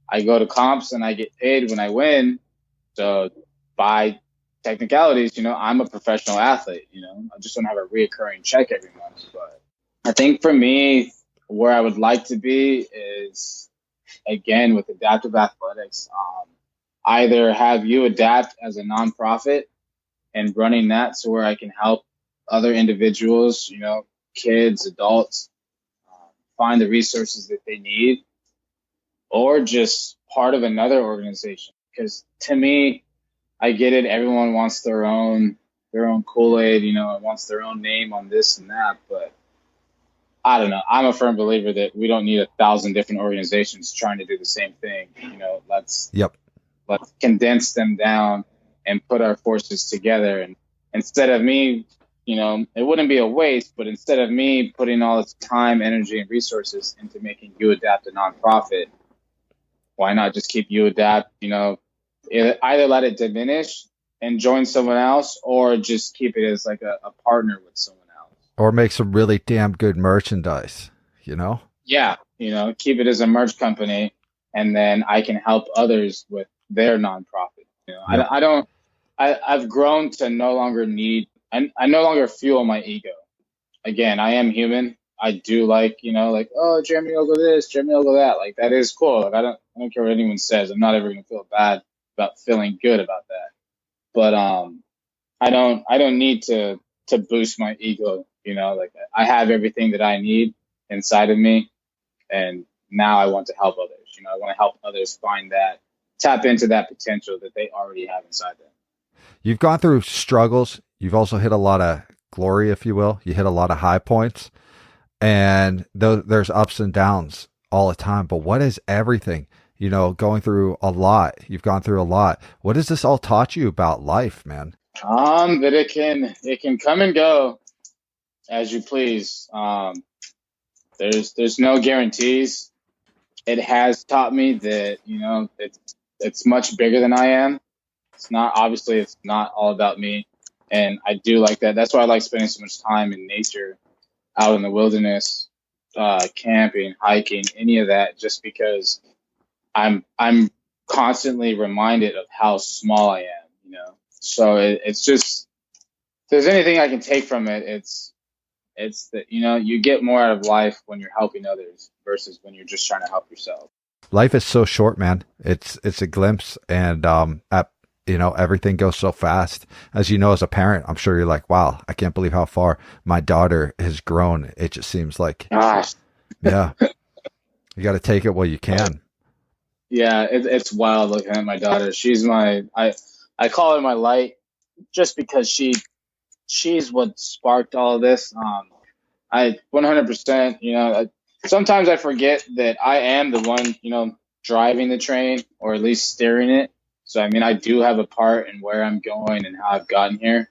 I go to comps and I get paid when I win. So by technicalities, I'm a professional athlete. I just don't have a reoccurring check every month. But I think for me, where I would like to be is, again, with adaptive athletics, either have you adapt as a nonprofit and running that so where I can help other individuals, kids, adults, find the resources that they need, or just part of another organization. Because to me, I get it. Everyone wants their own Kool-Aid, wants their own name on this and that. But I don't know. I'm a firm believer that we don't need 1,000 different organizations trying to do the same thing. Let's condense them down and put our forces together. And instead of me, it wouldn't be a waste, but instead of me putting all this time, energy, and resources into making You Adapt a nonprofit, why not just keep You Adapt, either let it diminish and join someone else, or just keep it as like a partner with someone else. Or make some really damn good merchandise, Yeah, keep it as a merch company, and then I can help others with their nonprofit. I've grown to no longer need, I no longer fuel my ego. Again, I am human. I do like, oh, Jeremy Ogle this, Jeremy Ogle that. Like, that is cool. Like, I don't care what anyone says. I'm not ever going to feel bad about feeling good about that. But I don't need to boost my ego. Like, I have everything that I need inside of me, and now I want to help others. I want to help others find that, tap into that potential that they already have inside them. You've gone through struggles. You've also hit a lot of glory, if you will. You hit a lot of high points, and there's ups and downs all the time. But what is everything? Going through a lot. You've gone through a lot. What has this all taught you about life, man? That it can come and go as you please. There's no guarantees. It has taught me that, it's much bigger than I am. It's not all about me. And I do like that. That's why I like spending so much time in nature, out in the wilderness, camping, hiking, any of that, just because I'm constantly reminded of how small I am, So it's just, if there's anything I can take from it, it's that, you get more out of life when you're helping others versus when you're just trying to help yourself. Life is so short, man. It's a glimpse, and everything goes so fast. As you know, as a parent, I'm sure you're like, wow, I can't believe how far my daughter has grown. It just seems like, gosh, yeah, you got to take it while you can. Yeah, it's wild looking at my daughter. She's I call her my light, just because she's what sparked all of this. I 100%, sometimes I forget that I am the one, driving the train, or at least steering it. So, I mean, I do have a part in where I'm going and how I've gotten here.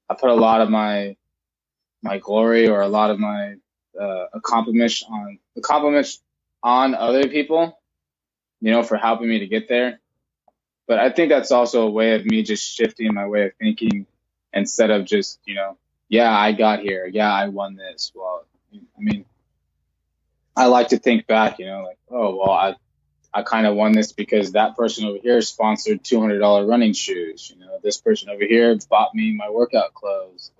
I put a lot of my glory or a lot of my accomplishments on other people, you know, for helping me to get there. But I think that's also a way of me just shifting my way of thinking instead of just, you know, yeah, I got here. Yeah, I won this. Well, I mean, I like to think back, you know, like, oh, well, I kind of won this because that person over here sponsored $200 running shoes. You know, this person over here bought me my workout clothes.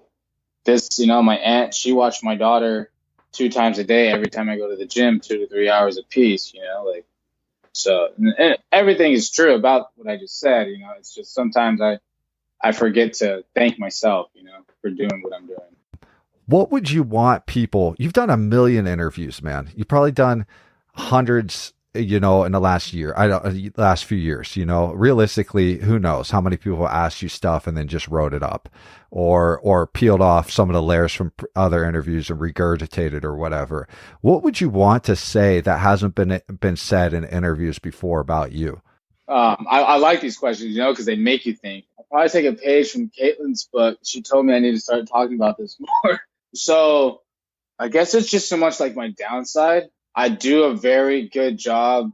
This, you know, my aunt, she watched my daughter 2 times a day every time I go to the gym, 2 to 3 hours a piece, you know, like, so and everything is true about what I just said, you know, it's just sometimes I forget to thank myself, you know, for doing what I'm doing. What would you want people, you've done a million interviews, man. You've probably done hundreds, you know, in the last year, last few years, you know, realistically, who knows how many people asked you stuff and then just wrote it up or peeled off some of the layers from other interviews and regurgitated or whatever. What would you want to say that hasn't been said in interviews before about you? I like these questions, you know, because they make you think. I'll probably take a page from Caitlin's book. She told me I need to start talking about this more. So I guess it's just so much like my downside. I do a very great job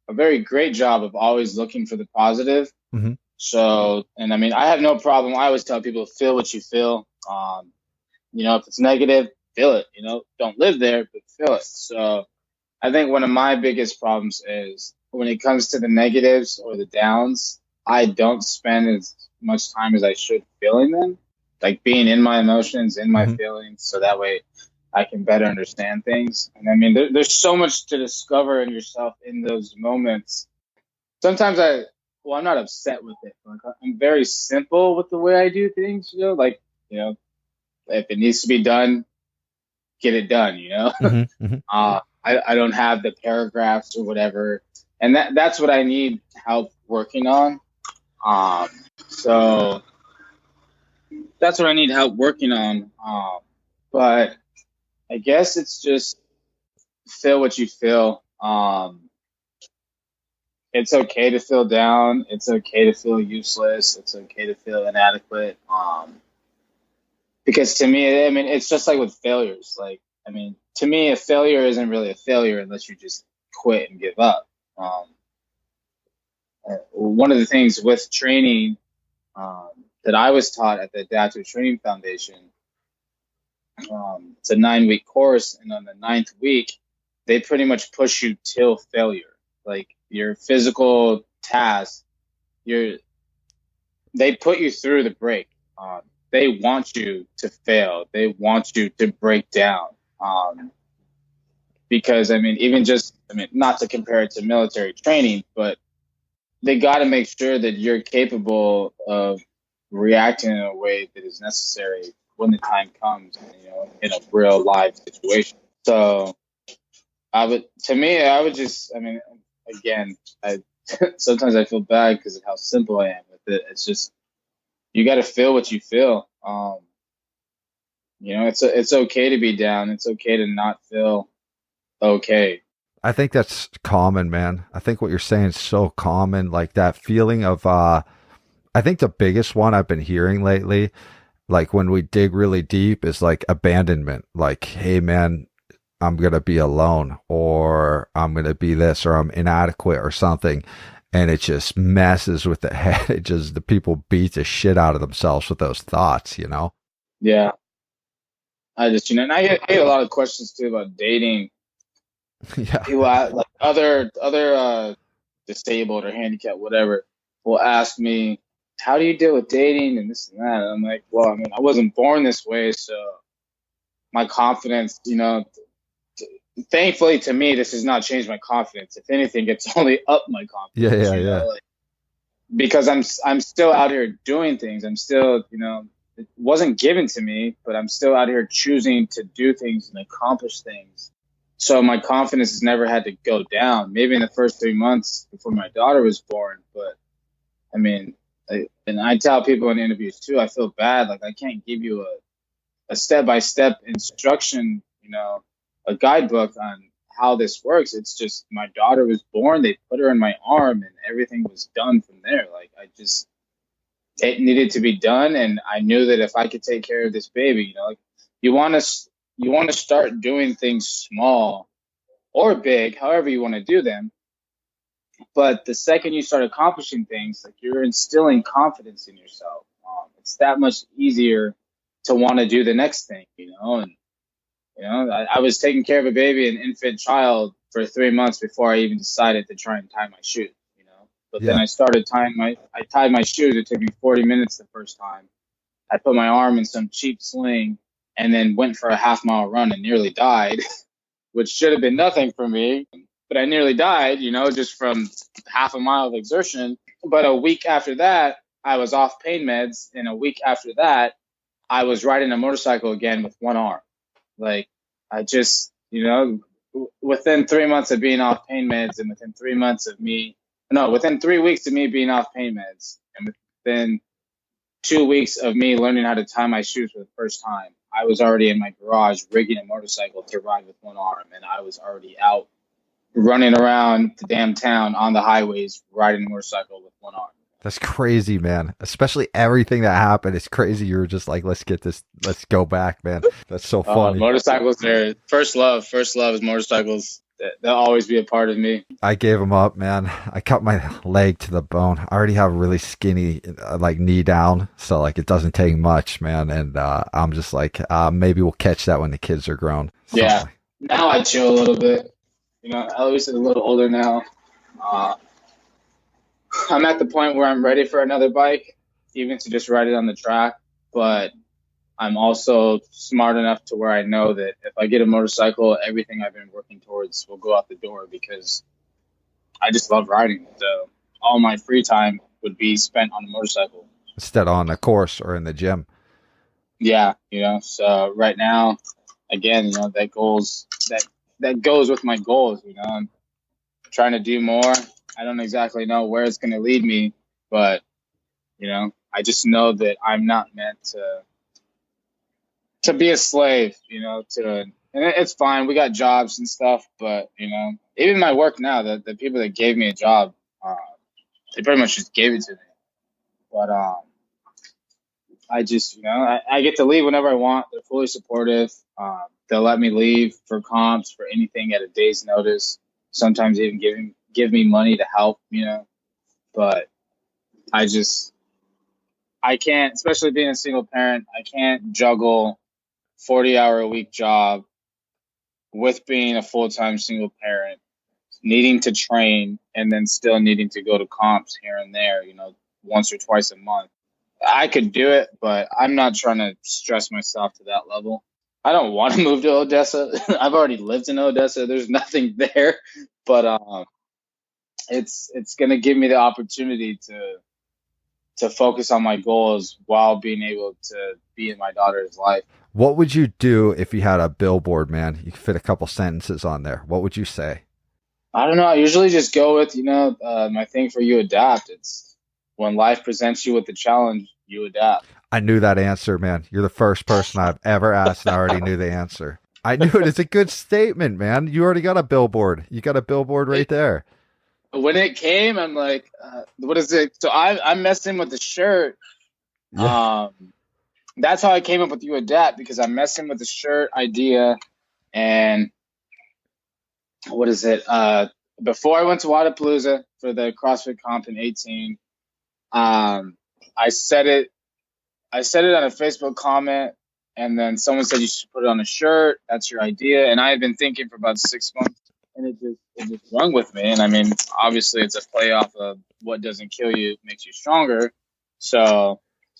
of always looking for the positive. Mm-hmm. So, and I mean, I have no problem. I always tell people, feel what you feel. You know, if it's negative, feel it, you know, don't live there, but feel it. So I think one of my biggest problems is when it comes to the negatives or the downs, I don't spend as much time as I should feeling them, like being in my emotions, in my feelings. So that way I can better understand things. And I mean, there's so much to discover in yourself in those moments. Sometimes I'm not upset with it. Like, I'm very simple with the way I do things, you know, like, you know, if it needs to be done, get it done, you know. I don't have the paragraphs or whatever. And that's what I need help working on. So that's what I need help working on. But I guess it's just feel what you feel. It's okay to feel down. It's okay to feel useless. It's okay to feel inadequate. Because to me, I mean, it's just like with failures. Like, I mean, to me, a failure isn't really a failure unless you just quit and give up. One of the things with training that I was taught at the Adaptive Training Foundation, it's a 9-week course, and on the 9th week, they pretty much push you till failure. Like your physical tasks, they put you through the break. They want you to fail. They want you to break down. Because, I mean, not to compare it to military training, but they got to make sure that you're capable of reacting in a way that is necessary when the time comes, you know, in a real live situation. So sometimes I feel bad because of how simple I am with it. It's just, you got to feel what you feel. You know, it's okay to be down. It's okay to not feel okay. I think that's common, man. I think what you're saying is so common, like that feeling of, I think the biggest one I've been hearing lately, like when we dig really deep, is like abandonment. Like, hey man, I'm going to be alone, or I'm going to be this, or I'm inadequate or something. And it just messes with the head. It just, the people beat the shit out of themselves with those thoughts, you know? Yeah. I just, you know, and I get a lot of questions too about dating. Yeah. People, like other disabled or handicapped, whatever, will ask me, how do you deal with dating and this and that? And I'm like, well, I mean, I wasn't born this way, so my confidence, you know, thankfully to me, this has not changed my confidence. If anything, it's only up my confidence. Yeah. Like, because I'm still out here doing things. I'm still, you know, it wasn't given to me, but I'm still out here choosing to do things and accomplish things. So my confidence has never had to go down. Maybe in the first 3 months before my daughter was born, but I mean, and I tell people in interviews too, I feel bad. Like, I can't give you a step-by-step instruction, you know, a guidebook on how this works. It's just, my daughter was born, they put her in my arm, and everything was done from there. Like, it needed to be done. And I knew that if I could take care of this baby, you know, like you want to start doing things small or big, however you want to do them. But the second you start accomplishing things, like you're instilling confidence in yourself. It's that much easier to want to do the next thing, you know. And you know, I was taking care of a baby, an infant child, for 3 months before I even decided to try and tie my shoes, you know. But then I started I tied my shoes. It took me 40 minutes the first time. I put my arm in some cheap sling and then went for a half-mile run and nearly died, which should have been nothing for me. But I nearly died, you know, just from half a mile of exertion. But a week after that, I was off pain meds. And a week after that, I was riding a motorcycle again with one arm. Like, I just, you know, within 3 months of being off pain meds and within 3 weeks of me being off pain meds and within 2 weeks of me learning how to tie my shoes for the first time, I was already in my garage rigging a motorcycle to ride with one arm. And I was already out running around the damn town on the highways riding a motorcycle with one arm. That's crazy, man. Especially everything that happened. It's crazy. You were just like, let's go back, man. That's so funny. Motorcycles are first love. First love is motorcycles. They'll always be a part of me. I gave them up, man. I cut my leg to the bone. I already have a really skinny, like, knee down. So, like, it doesn't take much, man. And I'm just like, maybe we'll catch that when the kids are grown. So, yeah. Now I chill a little bit. You know, at least I'm a little older now. I'm at the point where I'm ready for another bike, even to just ride it on the track. But I'm also smart enough to where I know that if I get a motorcycle, everything I've been working towards will go out the door because I just love riding. So all my free time would be spent on a motorcycle. Instead on a course or in the gym. Yeah, you know, so right now, again, you know, that goes with my goals, you know. I'm trying to do more. I don't exactly know where it's going to lead me, but, you know, I just know that I'm not meant to be a slave, you know, and it's fine. We got jobs and stuff, but, you know, even my work now, the people that gave me a job, they pretty much just gave it to me. But I just, you know, I get to leave whenever I want. They're fully supportive. They'll let me leave for comps, for anything at a day's notice. Sometimes even give me money to help, you know. But I can't, especially being a single parent, I can't juggle 40-hour-a-week job with being a full-time single parent, needing to train, and then still needing to go to comps here and there, you know, once or twice a month. I could do it, but I'm not trying to stress myself to that level. I don't want to move to Odessa. I've already lived in Odessa. There's nothing there, but it's going to give me the opportunity to focus on my goals while being able to be in my daughter's life. What would you do if you had a billboard, man? You could fit a couple sentences on there. What would you say? I don't know. I usually just go with, you know, my thing for you adapt. It's when life presents you with the challenge, you adapt. I knew that answer, man. You're the first person I've ever asked, and I already knew the answer. I knew it. It's a good statement, man. You already got a billboard. You got a billboard right there. When it came, I'm like, what is it? So I'm messing with the shirt. Yeah. That's how I came up with You Adapt, because I'm messing with the shirt idea. And what is it? Before I went to Wadapalooza for the CrossFit comp in 18, I said it on a Facebook comment, and then someone said you should put it on a shirt. That's your idea. And I had been thinking for about 6 months, and it just rung with me. And I mean, obviously it's a play off of what doesn't kill you makes you stronger. So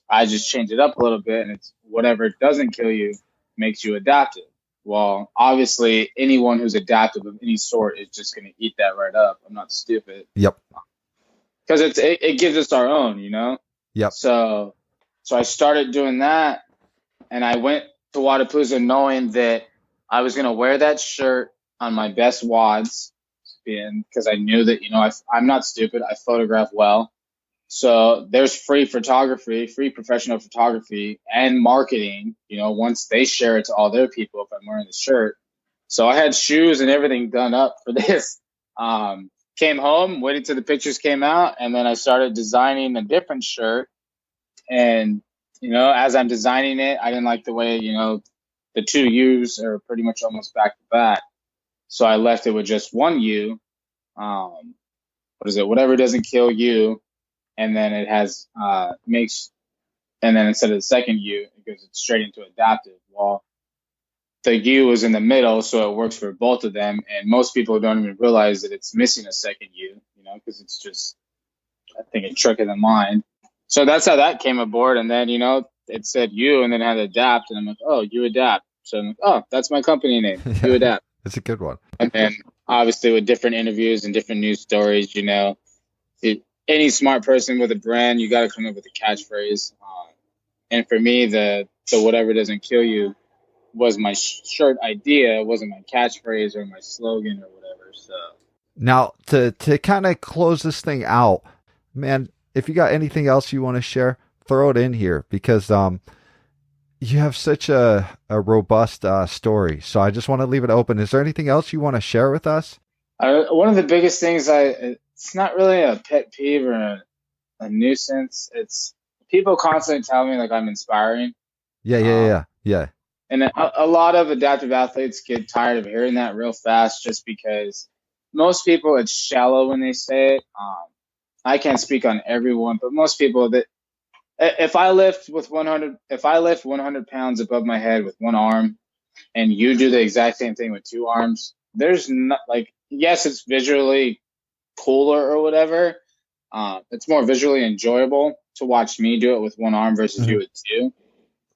I just changed it up a little bit, and it's whatever doesn't kill you makes you adaptive. Well, obviously anyone who's adaptive of any sort is just going to eat that right up. I'm not stupid. Yep. Because it gives us our own, you know? Yep. So I started doing that, and I went to Wadapalooza knowing that I was going to wear that shirt on my best wads, because I knew that, you know, I'm not stupid. I photograph well. So there's free photography, free professional photography and marketing, you know, once they share it to all their people if I'm wearing the shirt. So I had shoes and everything done up for this. Came home, waited till the pictures came out, and then I started designing a different shirt And, as I'm designing it, I didn't like the way, the two U's are pretty much almost back to back. So I left it with just one U. What is it? Whatever doesn't kill you. And then it has, and then instead of the second U, it goes straight into adaptive. Well, the U is in the middle, so it works for both of them. And most people don't even realize that it's missing a second U, because it's just, I think, a trick of the mind. So that's how that came aboard. And then, it said U and then it had adapt. And I'm like, oh, you adapt. So I'm like, oh, that's my company name, You Adapt. It's a good one. And then obviously with different interviews and different news stories, any smart person with a brand, you got to come up with a catchphrase. And for me, the whatever doesn't kill you was my shirt idea. It wasn't my catchphrase or my slogan or whatever. So now to kind of close this thing out, man, if you got anything else you want to share, throw it in here, because you have such a robust story. So I just want to leave it open. Is there anything else you want to share with us? One of the biggest things, it's not really a pet peeve or a nuisance. It's people constantly tell me like I'm inspiring. Yeah. And a lot of adaptive athletes get tired of hearing that real fast, just because most people, it's shallow when they say it. I can't speak on everyone, but most people, that if I lift 100 pounds above my head with one arm, and you do the exact same thing with two arms, there's not, like, yes, it's visually cooler or whatever. It's more visually enjoyable to watch me do it with one arm versus you with two.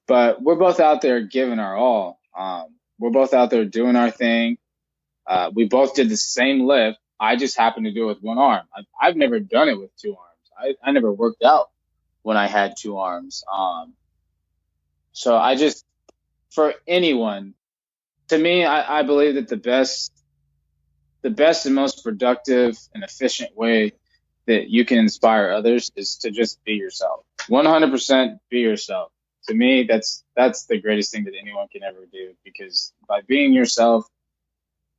But we're both out there giving our all. We're both out there doing our thing. We both did the same lift. I just happened to do it with one arm. I've never done it with two arms. I never worked out when I had two arms. So I just, for anyone, to me, I believe that the best and most productive and efficient way that you can inspire others is to just be yourself. 100% be yourself. To me, that's the greatest thing that anyone can ever do, because by being yourself,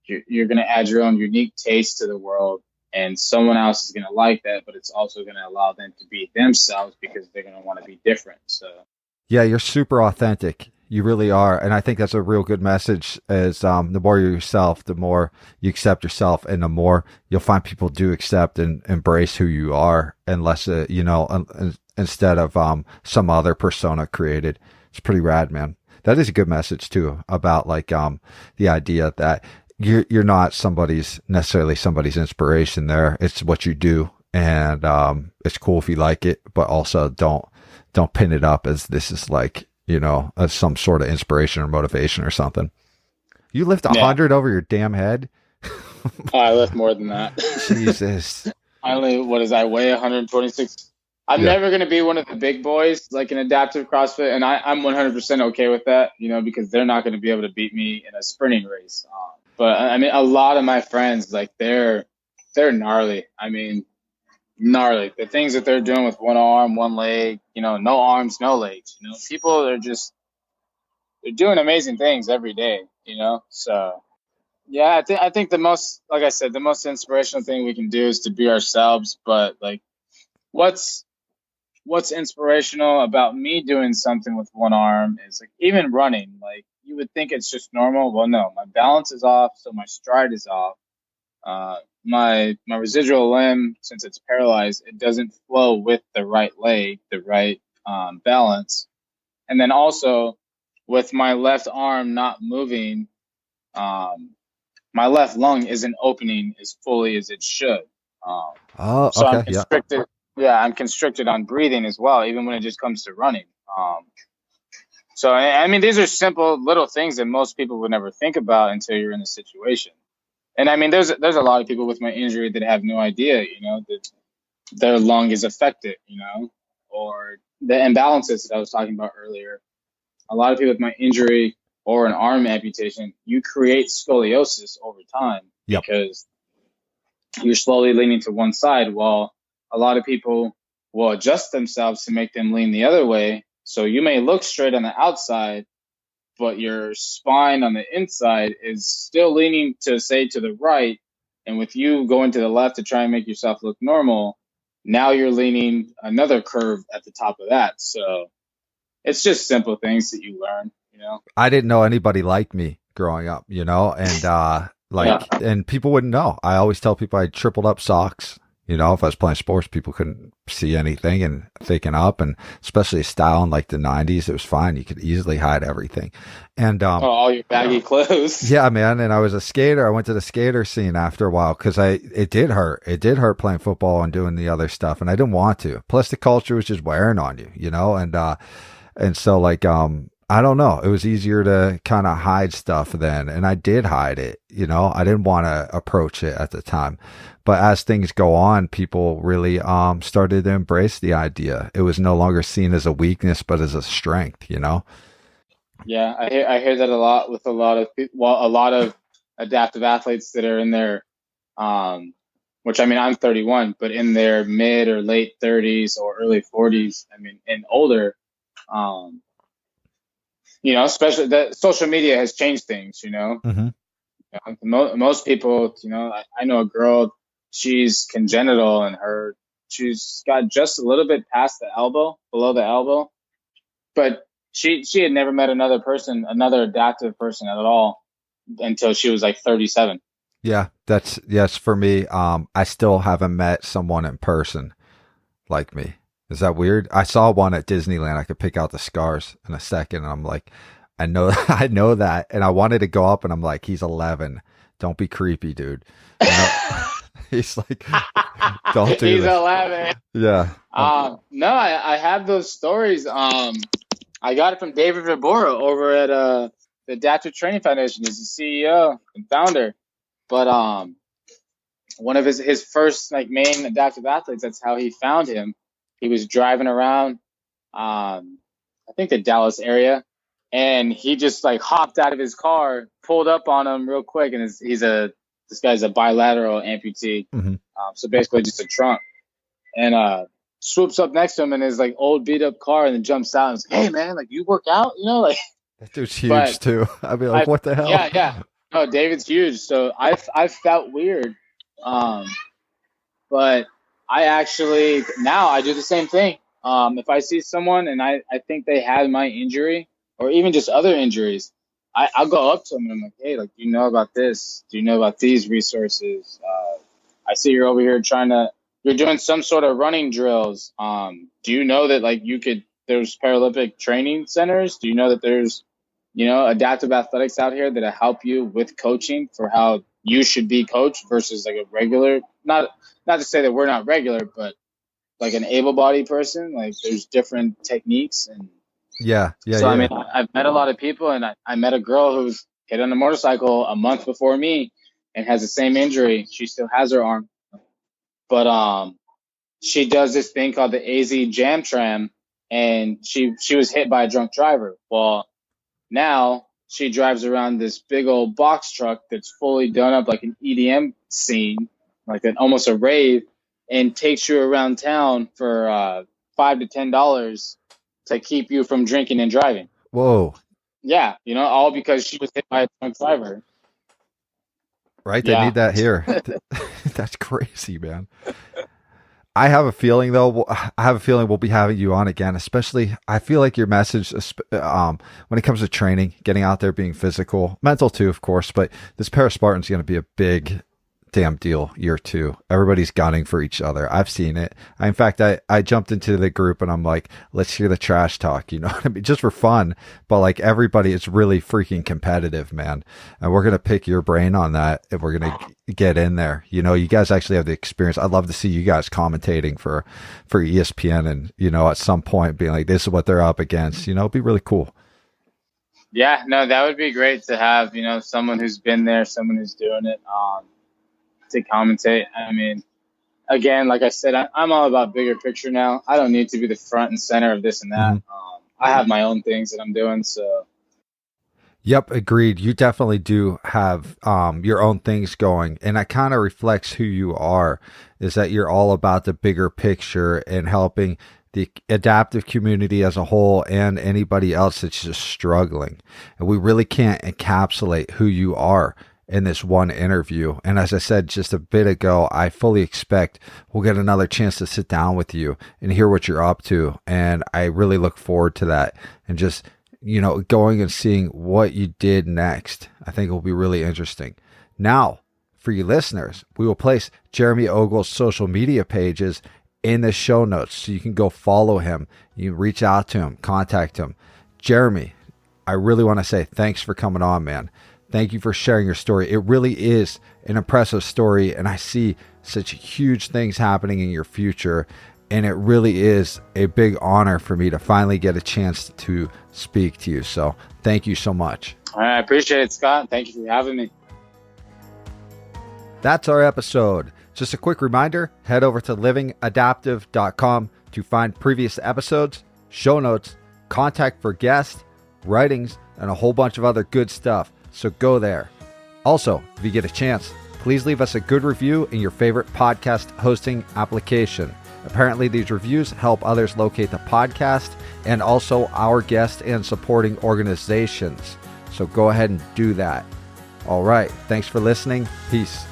you're going to add your own unique taste to the world, and someone else is going to like that, but it's also going to allow them to be themselves because they're going to want to be different. So yeah, you're super authentic. You really are. And I think that's a real good message, is the more you're yourself, the more you accept yourself, and the more you'll find people do accept and embrace who you are, unless, instead of some other persona created. It's pretty rad, man. That is a good message too, about like the idea that you're not necessarily somebody's inspiration there. It's what you do, and it's cool if you like it, but also don't pin it up as this is like, as some sort of inspiration or motivation or something. You lift 100 over your damn head. Oh, I lift more than that. Jesus. I weigh 126. I'm never going to be one of the big boys, like in adaptive CrossFit. And I'm 100% okay with that, because they're not going to be able to beat me in a sprinting race. But I mean, a lot of my friends, like they're gnarly. I mean, gnarly. The things that they're doing with one arm, one leg, no arms, no legs. People are they're doing amazing things every day. So yeah, I think the most, like I said, the most inspirational thing we can do is to be ourselves. But like, what's inspirational about me doing something with one arm is like even running. Like you would think it's just normal. Well, no, my balance is off, so my stride is off. My residual limb, since it's paralyzed, it doesn't flow with the right leg, the right balance. And then also with my left arm not moving, my left lung isn't opening as fully as it should. So okay, I'm constricted. Yeah, I'm constricted on breathing as well, even when it just comes to running. So I mean, these are simple little things that most people would never think about until you're in a situation. And I mean, there's a lot of people with my injury that have no idea, that their lung is affected, or the imbalances that I was talking about earlier. A lot of people with my injury or an arm amputation, you create scoliosis over time because you're slowly leaning to one side, while a lot of people will adjust themselves to make them lean the other way. So you may look straight on the outside, but your spine on the inside is still leaning to the right. And with you going to the left to try and make yourself look normal, now you're leaning another curve at the top of that. So it's just simple things that you learn, you know. I didn't know anybody like me growing up, you know, and and people wouldn't know. I always tell people I tripled up socks. You know, if I was playing sports, people couldn't see anything and thicken up, and especially style in like the 90s, it was fine. You could easily hide everything. And all your baggy clothes. Yeah, man. And I was a skater. I went to the skater scene after a while because it did hurt. It did hurt playing football and doing the other stuff, and I didn't want to. Plus, the culture was just wearing on you, you know, and so like I don't know. It was easier to kind of hide stuff then, and I did hide it. You know, I didn't want to approach it at the time. But as things go on, people really started to embrace the idea. It was no longer seen as a weakness, but as a strength, you know? Yeah, I hear that a lot with a lot of people, well, a lot of adaptive athletes that are in their, which I mean, I'm 31, but in their mid or late 30s or early 40s, I mean, and older, you know, especially that social media has changed things, you know? Mm-hmm. You know, most people, you know, I know a girl, she's congenital and she's got just a little bit past the elbow, below the elbow, but she had never met another adaptive person at all until she was like 37. Yeah, yes, for me. I still haven't met someone in person like me. Is that weird? I saw one at Disneyland. I could pick out the scars in a second, and I'm like, I know that, and I wanted to go up, and I'm like, he's 11. Don't be creepy, dude. You know? He's like, don't do He's this. 11. Yeah. No, I have those stories. I got it from David Vibora over at the Adaptive Training Foundation. He's the CEO and founder. But one of his first like main adaptive athletes, that's how he found him. He was driving around, I think the Dallas area, and he just like hopped out of his car, pulled up on him real quick, and this guy's a bilateral amputee, Mm-hmm. So basically just a trunk, and swoops up next to him in his like old beat up car, and then jumps out and is like, "Hey man, like you work out, you know?" Like That dude's huge too. I'd be like, what the hell? Yeah. No, David's huge. So I felt weird, but I actually now I do the same thing. If I see someone and I think they have my injury or even just other injuries, I'll go up to them and I'm like, hey, like, do you know about this? Do you know about these resources? I see you're over here you're doing some sort of running drills. Do you know that like there's Paralympic training centers? Do you know that there's, you know, adaptive athletics out here that help you with coaching for how you should be coached versus like a regular, not to say that we're not regular, but like an able-bodied person, like there's different techniques and I mean, I've met a lot of people, and I met a girl who's hit on a motorcycle a month before me and has the same injury. She still has her arm, but she does this thing called the AZ Jam Tram, and she was hit by a drunk driver. Well, now she drives around this big old box truck that's fully done up like an EDM scene, like almost a rave, and takes you around town for $5 to $10 to keep you from drinking and driving. Whoa. Yeah, you know, all because she was hit by a drunk driver. Right? They need that here. That's crazy, man. I have a feeling, though, we'll be having you on again, especially I feel like your message, when it comes to training, getting out there, being physical, mental too, of course, but this Paraspartan's going to be a big damn deal year 2. Everybody's gunning for each other. I've seen it. In fact, I jumped into the group and I'm like, let's hear the trash talk, you know what I mean? Just for fun. But like everybody is really freaking competitive, man. And we're going to pick your brain on that. And we're going to get in there. You know, you guys actually have the experience. I'd love to see you guys commentating for ESPN and, you know, at some point being like, this is what they're up against, you know, it'd be really cool. Yeah, no, that would be great to have, you know, someone who's been there, someone who's doing it, to commentate. I mean, again, like I said, I'm all about bigger picture now. I don't need to be the front and center of this and that. Mm-hmm. I have my own things that I'm doing. So, yep, agreed. You definitely do have your own things going, and that kind of reflects who you are. Is that you're all about the bigger picture and helping the adaptive community as a whole and anybody else that's just struggling. And we really can't encapsulate who you are in this one interview. And as I said just a bit ago, I fully expect we'll get another chance to sit down with you and hear what you're up to. And I really look forward to that, and just, going and seeing what you did next. I think it will be really interesting. Now, for you listeners, we will place Jeremy Ogle's social media pages in the show notes, so you can go follow him. You can reach out to him, contact him. Jeremy, I really want to say thanks for coming on, man. Thank you for sharing your story. It really is an impressive story, and I see such huge things happening in your future, and it really is a big honor for me to finally get a chance to speak to you. So thank you so much. I appreciate it, Scott. Thank you for having me. That's our episode. Just a quick reminder, head over to livingadaptive.com to find previous episodes, show notes, contact for guests, writings, and a whole bunch of other good stuff. So go there. Also, if you get a chance, please leave us a good review in your favorite podcast hosting application. Apparently, these reviews help others locate the podcast and also our guests and supporting organizations. So go ahead and do that. All right. Thanks for listening. Peace.